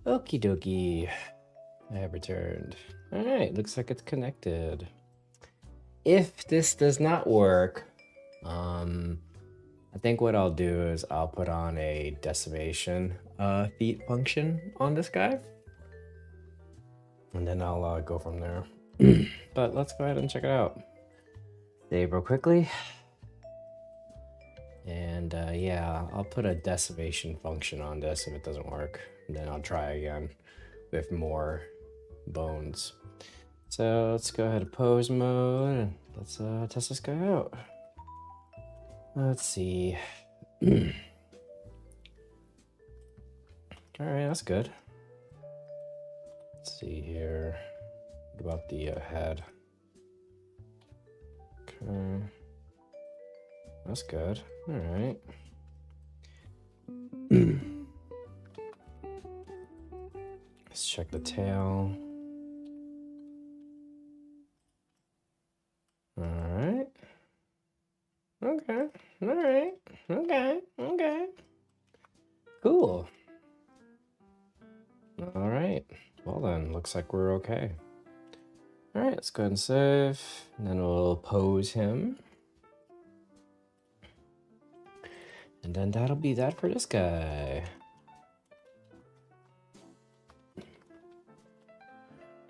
Okie dokie. I have returned. All right, looks like it's connected. If this does not work, I think what I'll do is I'll put on a decimation feet function on this guy, and then I'll go from there. But let's go ahead and check it out. Save real quickly. And yeah, I'll put a decimation function on this if it doesn't work. And then I'll try again with more bones. So let's go ahead to pose mode and let's test this guy out. Let's see. All right, that's good. Let's see here. What about the head? Okay. That's good. All right. Let's check the tail. All right. Okay. All right. Okay. Okay. Cool. All right. Well then, looks like we're okay. All right, let's go ahead and save. And then we'll pose him. And then that'll be that for this guy.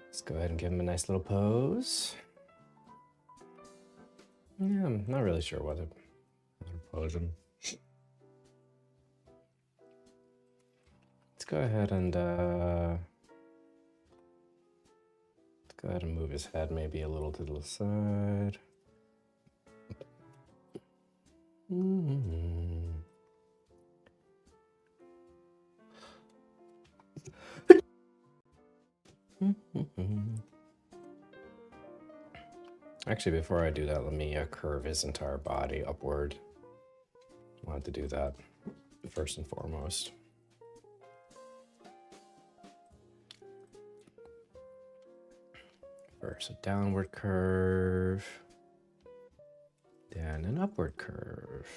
Let's go ahead and give him a nice little pose. Yeah, I'm not really sure how to pose him. Let's go ahead and move his head maybe a little to the side. Actually, before I do that, let me curve his entire body upward. I wanted to do that first and foremost. First, a downward curve, then an upward curve.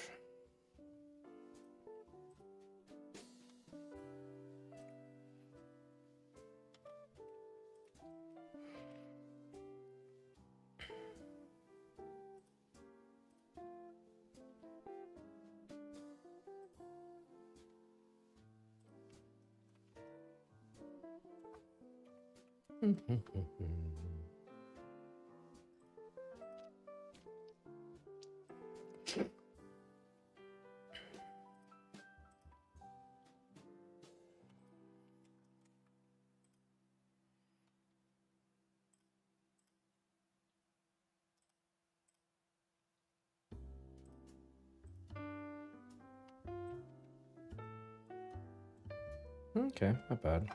Okay, not bad.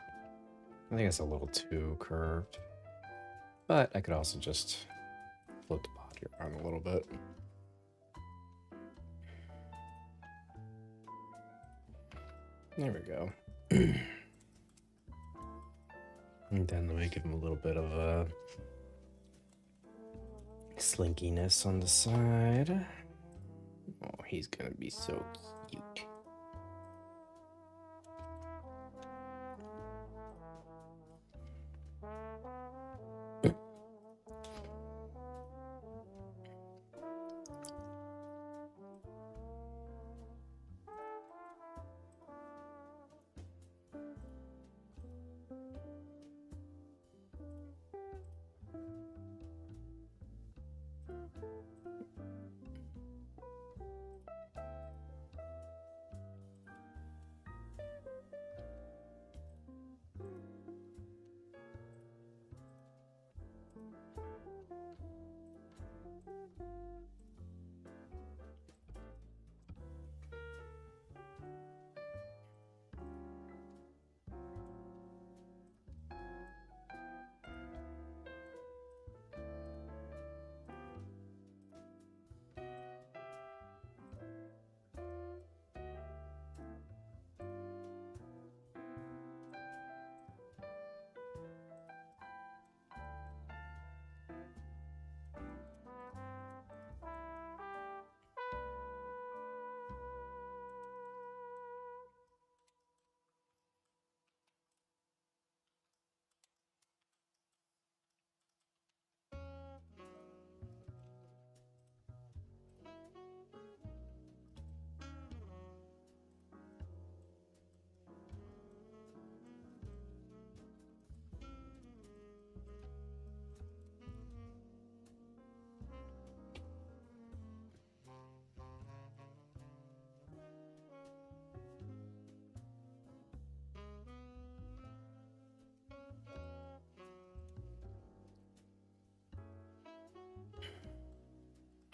I think it's a little too curved, but I could also just float the body around a little bit. There we go. And then let me give him a little bit of a slinkiness on the side. Oh, he's gonna be so cute.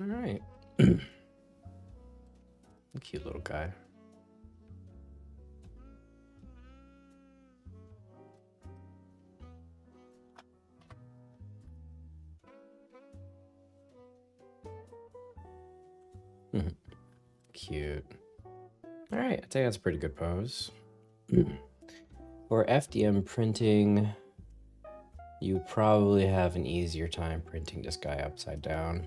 All right. Cute little guy. Cute. All right, I think that's a pretty good pose. For FDM printing, you probably have an easier time printing this guy upside down.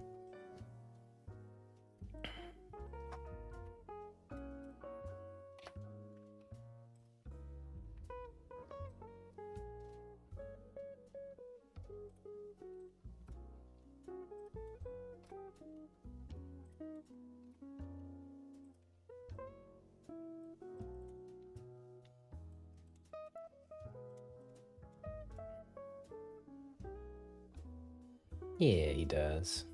Yeah, he does.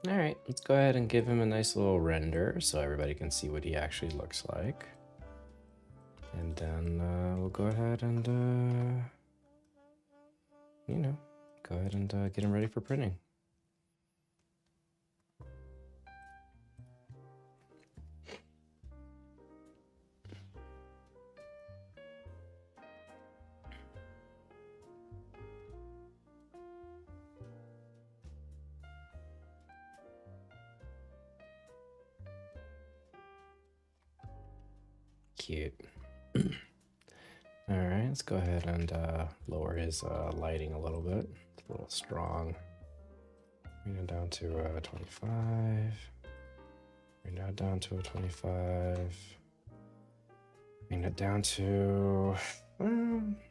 All right, let's go ahead and give him a nice little render so everybody can see what he actually looks like. And then we'll go ahead and, go ahead and get him ready for printing. Cute. All right, let's go ahead and lower his lighting a little bit. It's a little strong. Bring it down to 25. Bring that down to a 25. Bring it down to,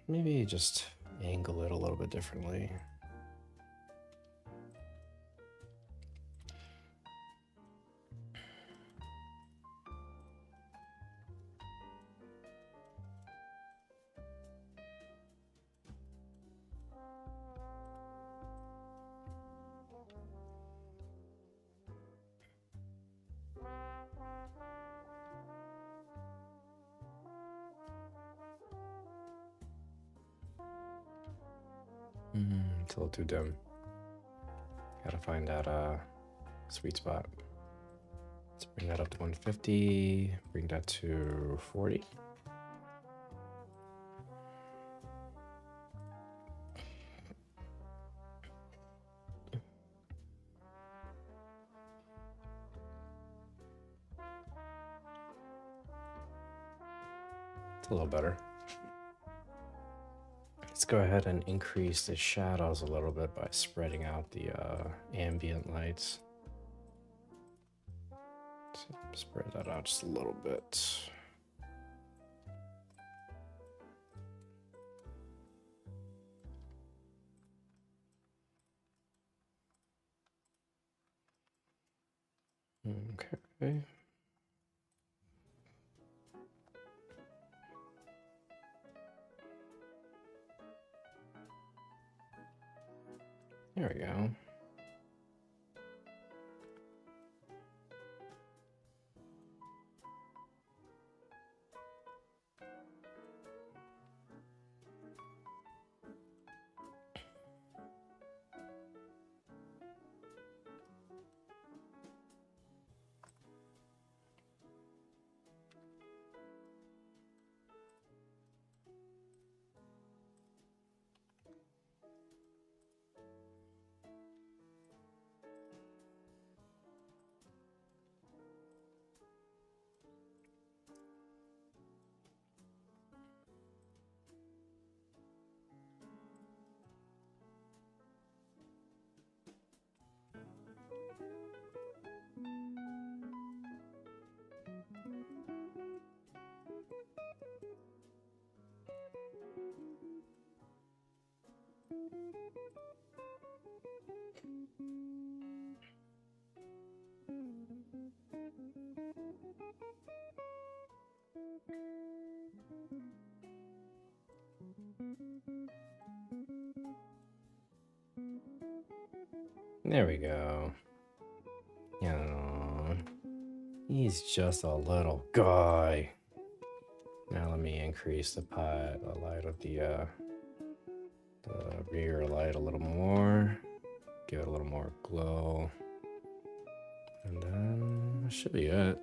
maybe just angle it a little bit differently. It's a little too dim. Gotta find that sweet spot. Let's bring that up to 150. Bring that to 40. It's a little better. Let's go ahead and increase the shadows a little bit by spreading out the ambient lights. So spread that out just a little bit. Okay. There we go. There we go. Yeah, he's just a little guy. Now let me increase the light of the rear light a little more. Give it a little more glow. And then that should be it.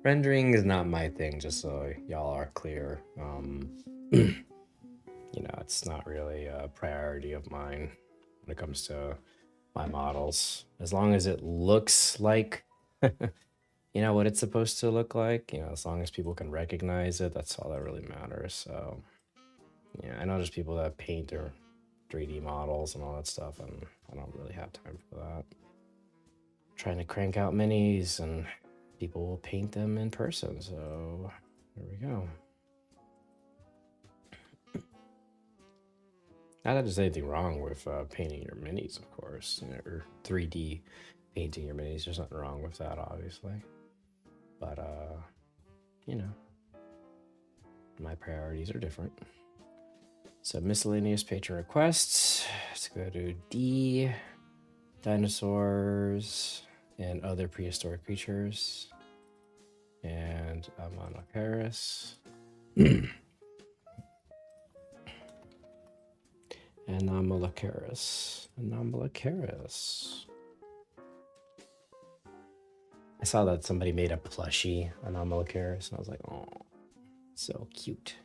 Rendering is not my thing, just so y'all are clear. You know, it's not really a priority of mine when it comes to my models. As long as it looks like, you know, what it's supposed to look like, you know, as long as people can recognize it, that's all that really matters. So, yeah, I know there's people that paint their 3D models and all that stuff, and I don't really have time for that. Trying to crank out minis, and people will paint them in person. So, there we go. Not that there's anything wrong with painting your minis, of course, you know, or 3D painting your minis. There's nothing wrong with that, obviously. But, you know, my priorities are different. So, miscellaneous patron requests. Let's go to D, dinosaurs, and other prehistoric creatures. And Amanocaris. Anomalocaris. Anomalocaris. I saw that somebody made a plushie Anomalocaris, and I was like, oh, so cute.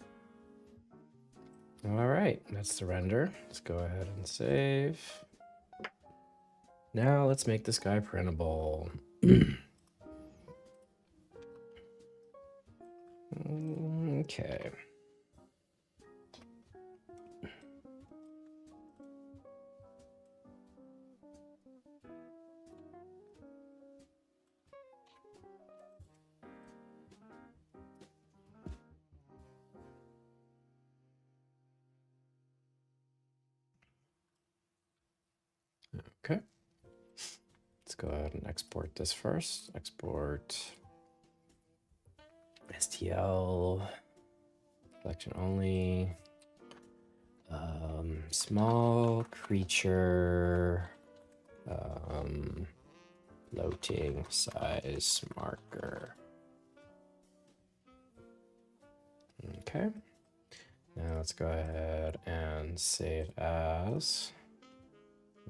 All right, that's the render. Let's go ahead and save. Now let's make this guy printable. Okay. Okay. Let's go ahead and export this first. Export STL, selection only. Small creature, floating size marker. Okay. Now let's go ahead and save as.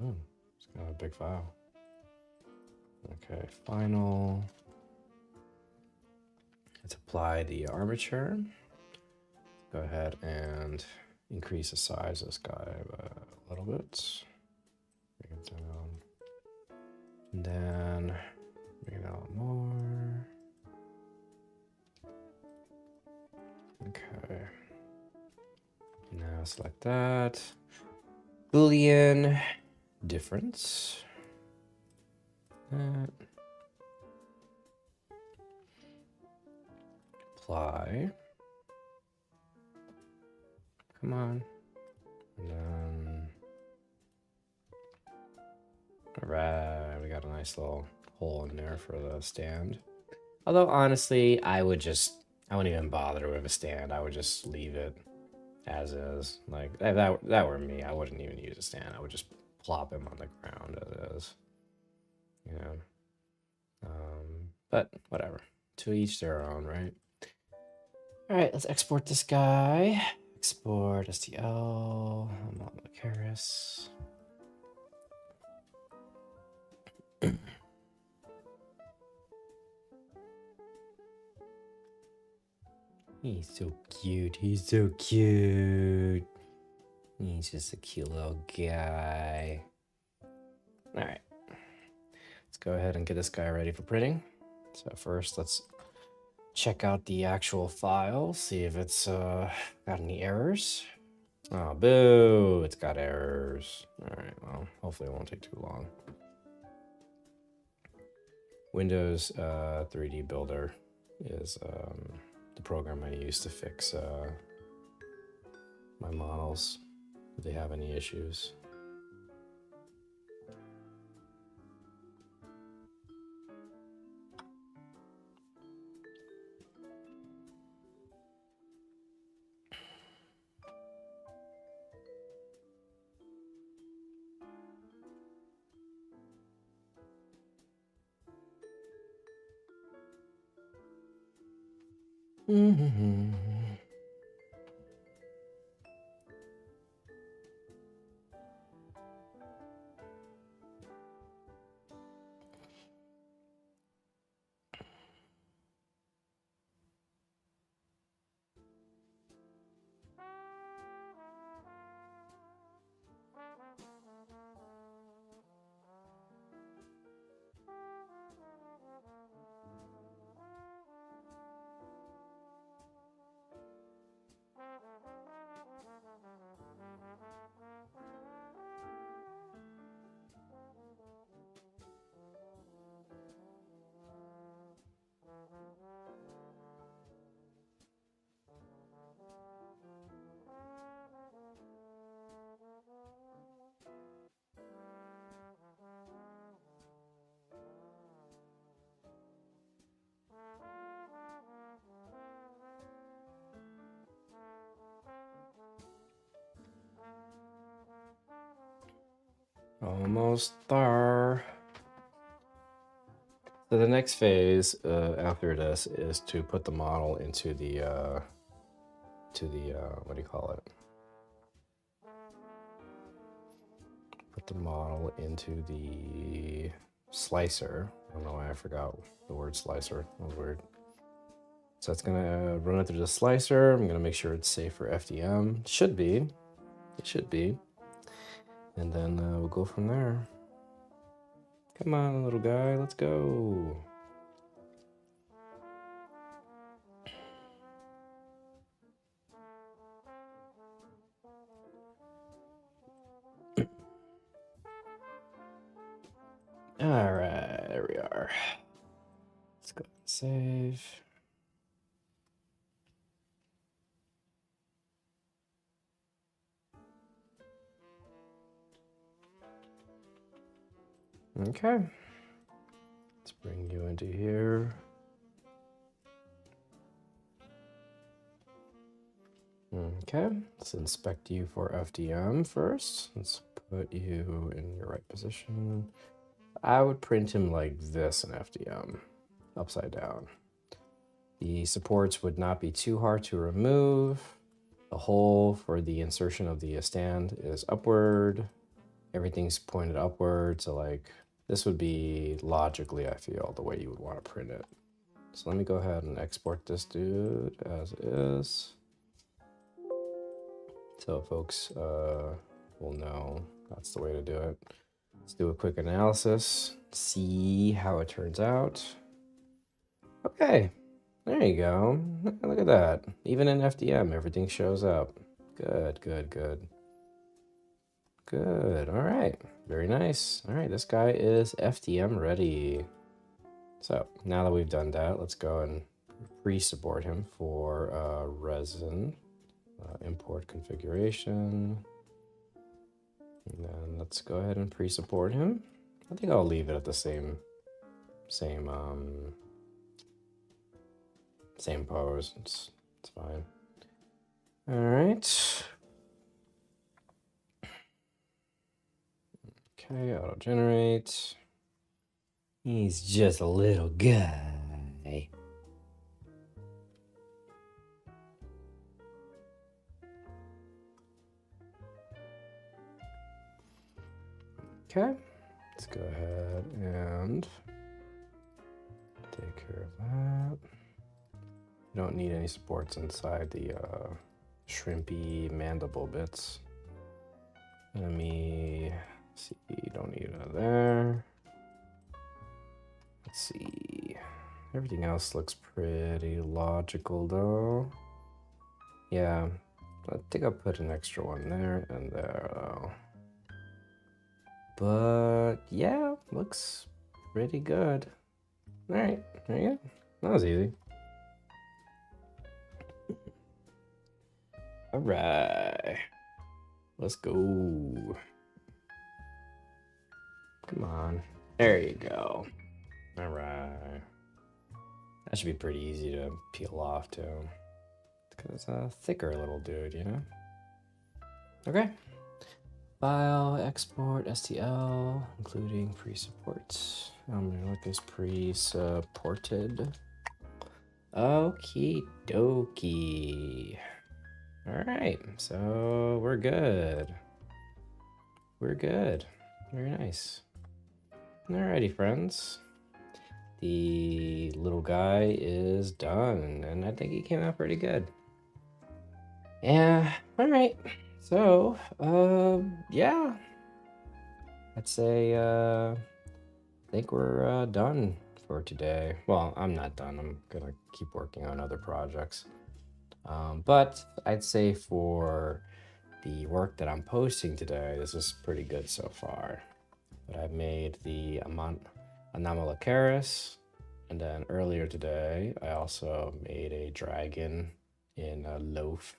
Oh, it's kind of a big file. Okay, final. Let's apply the armature. Go ahead and increase the size of this guy a little bit. Bring it down. And then bring it out more. Okay. Now select that. Boolean difference. That. Apply. Come on. And then. Alright, we got a nice little hole in there for the stand. Although honestly, I wouldn't even bother with a stand. I would just leave it as is. Like if that were me, I wouldn't even use a stand. I would just plop him on the ground as is. You know. But whatever. To each their own, right? All right, let's export this guy. Export STL. I'm on the Keras. He's so cute. He's so cute. He's just a cute little guy. All right. Let's go ahead and get this guy ready for printing. So first, let's check out the actual file, see if it's got any errors. Oh, boo, it's got errors. All right, well, hopefully it won't take too long. Windows 3D Builder is the program I use to fix my models if they have any issues. Almost there. So the next phase after this is to put the model into the what do you call it? Put the model into the slicer. I don't know why I forgot the word slicer. That was weird. So it's gonna run it through the slicer. I'm gonna make sure it's safe for FDM. Should be. It should be. And then we'll go from there. Come on, little guy, let's go. All right, there we are. Let's go and save. Okay. Let's bring you into here. Okay, let's inspect you for FDM first. Let's put you in your right position. I would print him like this in FDM, upside down. The supports would not be too hard to remove. The hole for the insertion of the stand is upward. Everything's pointed upward, so like this would be logically, I feel, the way you would want to print it. So let me go ahead and export this dude as is. So folks will know that's the way to do it. Let's do a quick analysis, see how it turns out. Okay, there you go. Look at that. Even in FDM, everything shows up. Good, good, good. Good, all right, very nice. All right, this guy is FDM ready. So now that we've done that, let's go and pre-support him for resin. Import configuration. And then let's go ahead and pre-support him. I think I'll leave it at the same pose. It's fine. All right. Okay, auto generate. He's just a little guy. Okay, let's go ahead and take care of that. You don't need any supports inside the shrimpy mandible bits. Let me see, don't need it there. Let's see, everything else looks pretty logical though. Yeah, I think I'll put an extra one there and there though. But yeah, looks pretty good. All right, there you go. That was easy. All right, let's go. Come on, there you go. All right, that should be pretty easy to peel off too, because it's a thicker little dude, you know? Okay. File, export, STL, including pre-supports. I'm gonna look as pre-supported. Okie dokie. All right, so we're good. We're good. Very nice. Alrighty, friends. The little guy is done, and I think he came out pretty good. Yeah, all right. So, yeah, I'd say, I think we're done for today. Well, I'm not done. I'm gonna keep working on other projects. But I'd say for the work that I'm posting today, this is pretty good so far. But I made the Anomalocaris, and then earlier today, I also made a dragon in a loaf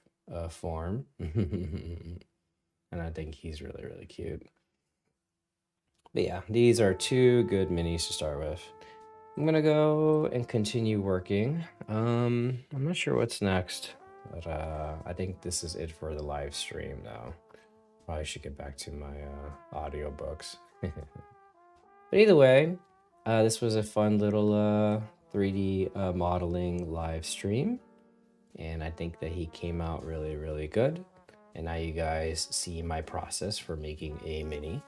form. And I think he's really, really cute. But yeah, these are two good minis to start with. I'm gonna go and continue working. I'm not sure what's next, but I think this is it for the live stream now. Probably should get back to my audiobooks. But either way, this was a fun little 3D modeling live stream, and I think that he came out really, really good. And now you guys see my process for making a mini.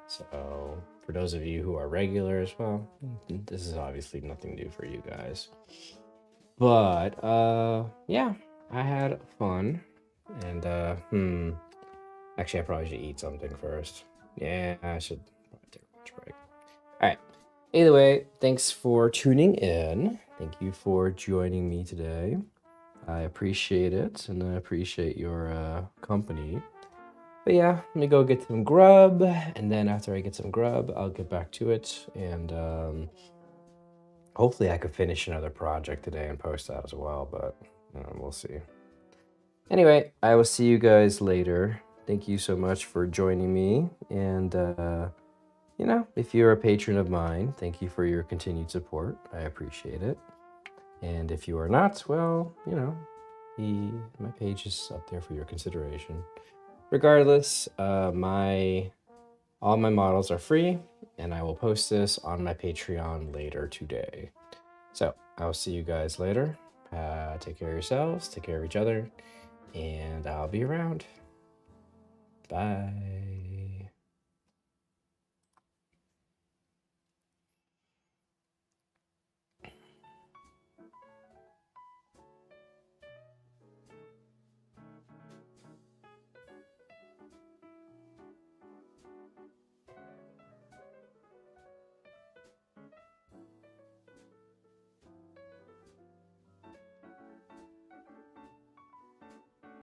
So for those of you who are regulars, well, this is obviously nothing new for you guys. But yeah, I had fun. And actually I probably should eat something first. Yeah, I should probably take a lunch break. All right. Either way, thanks for tuning in. Thank you for joining me today. I appreciate it, and I appreciate your company. But yeah, let me go get some grub, and then after I get some grub, I'll get back to it, and hopefully I could finish another project today and post that as well, but we'll see. Anyway, I will see you guys later. Thank you so much for joining me, and you know, if you're a patron of mine, thank you for your continued support. I appreciate it. And if you are not, well, you know, my page is up there for your consideration. Regardless, all my models are free, and I will post this on my Patreon later today. So I will see you guys later. Take care of yourselves, take care of each other, and I'll be around. Bye.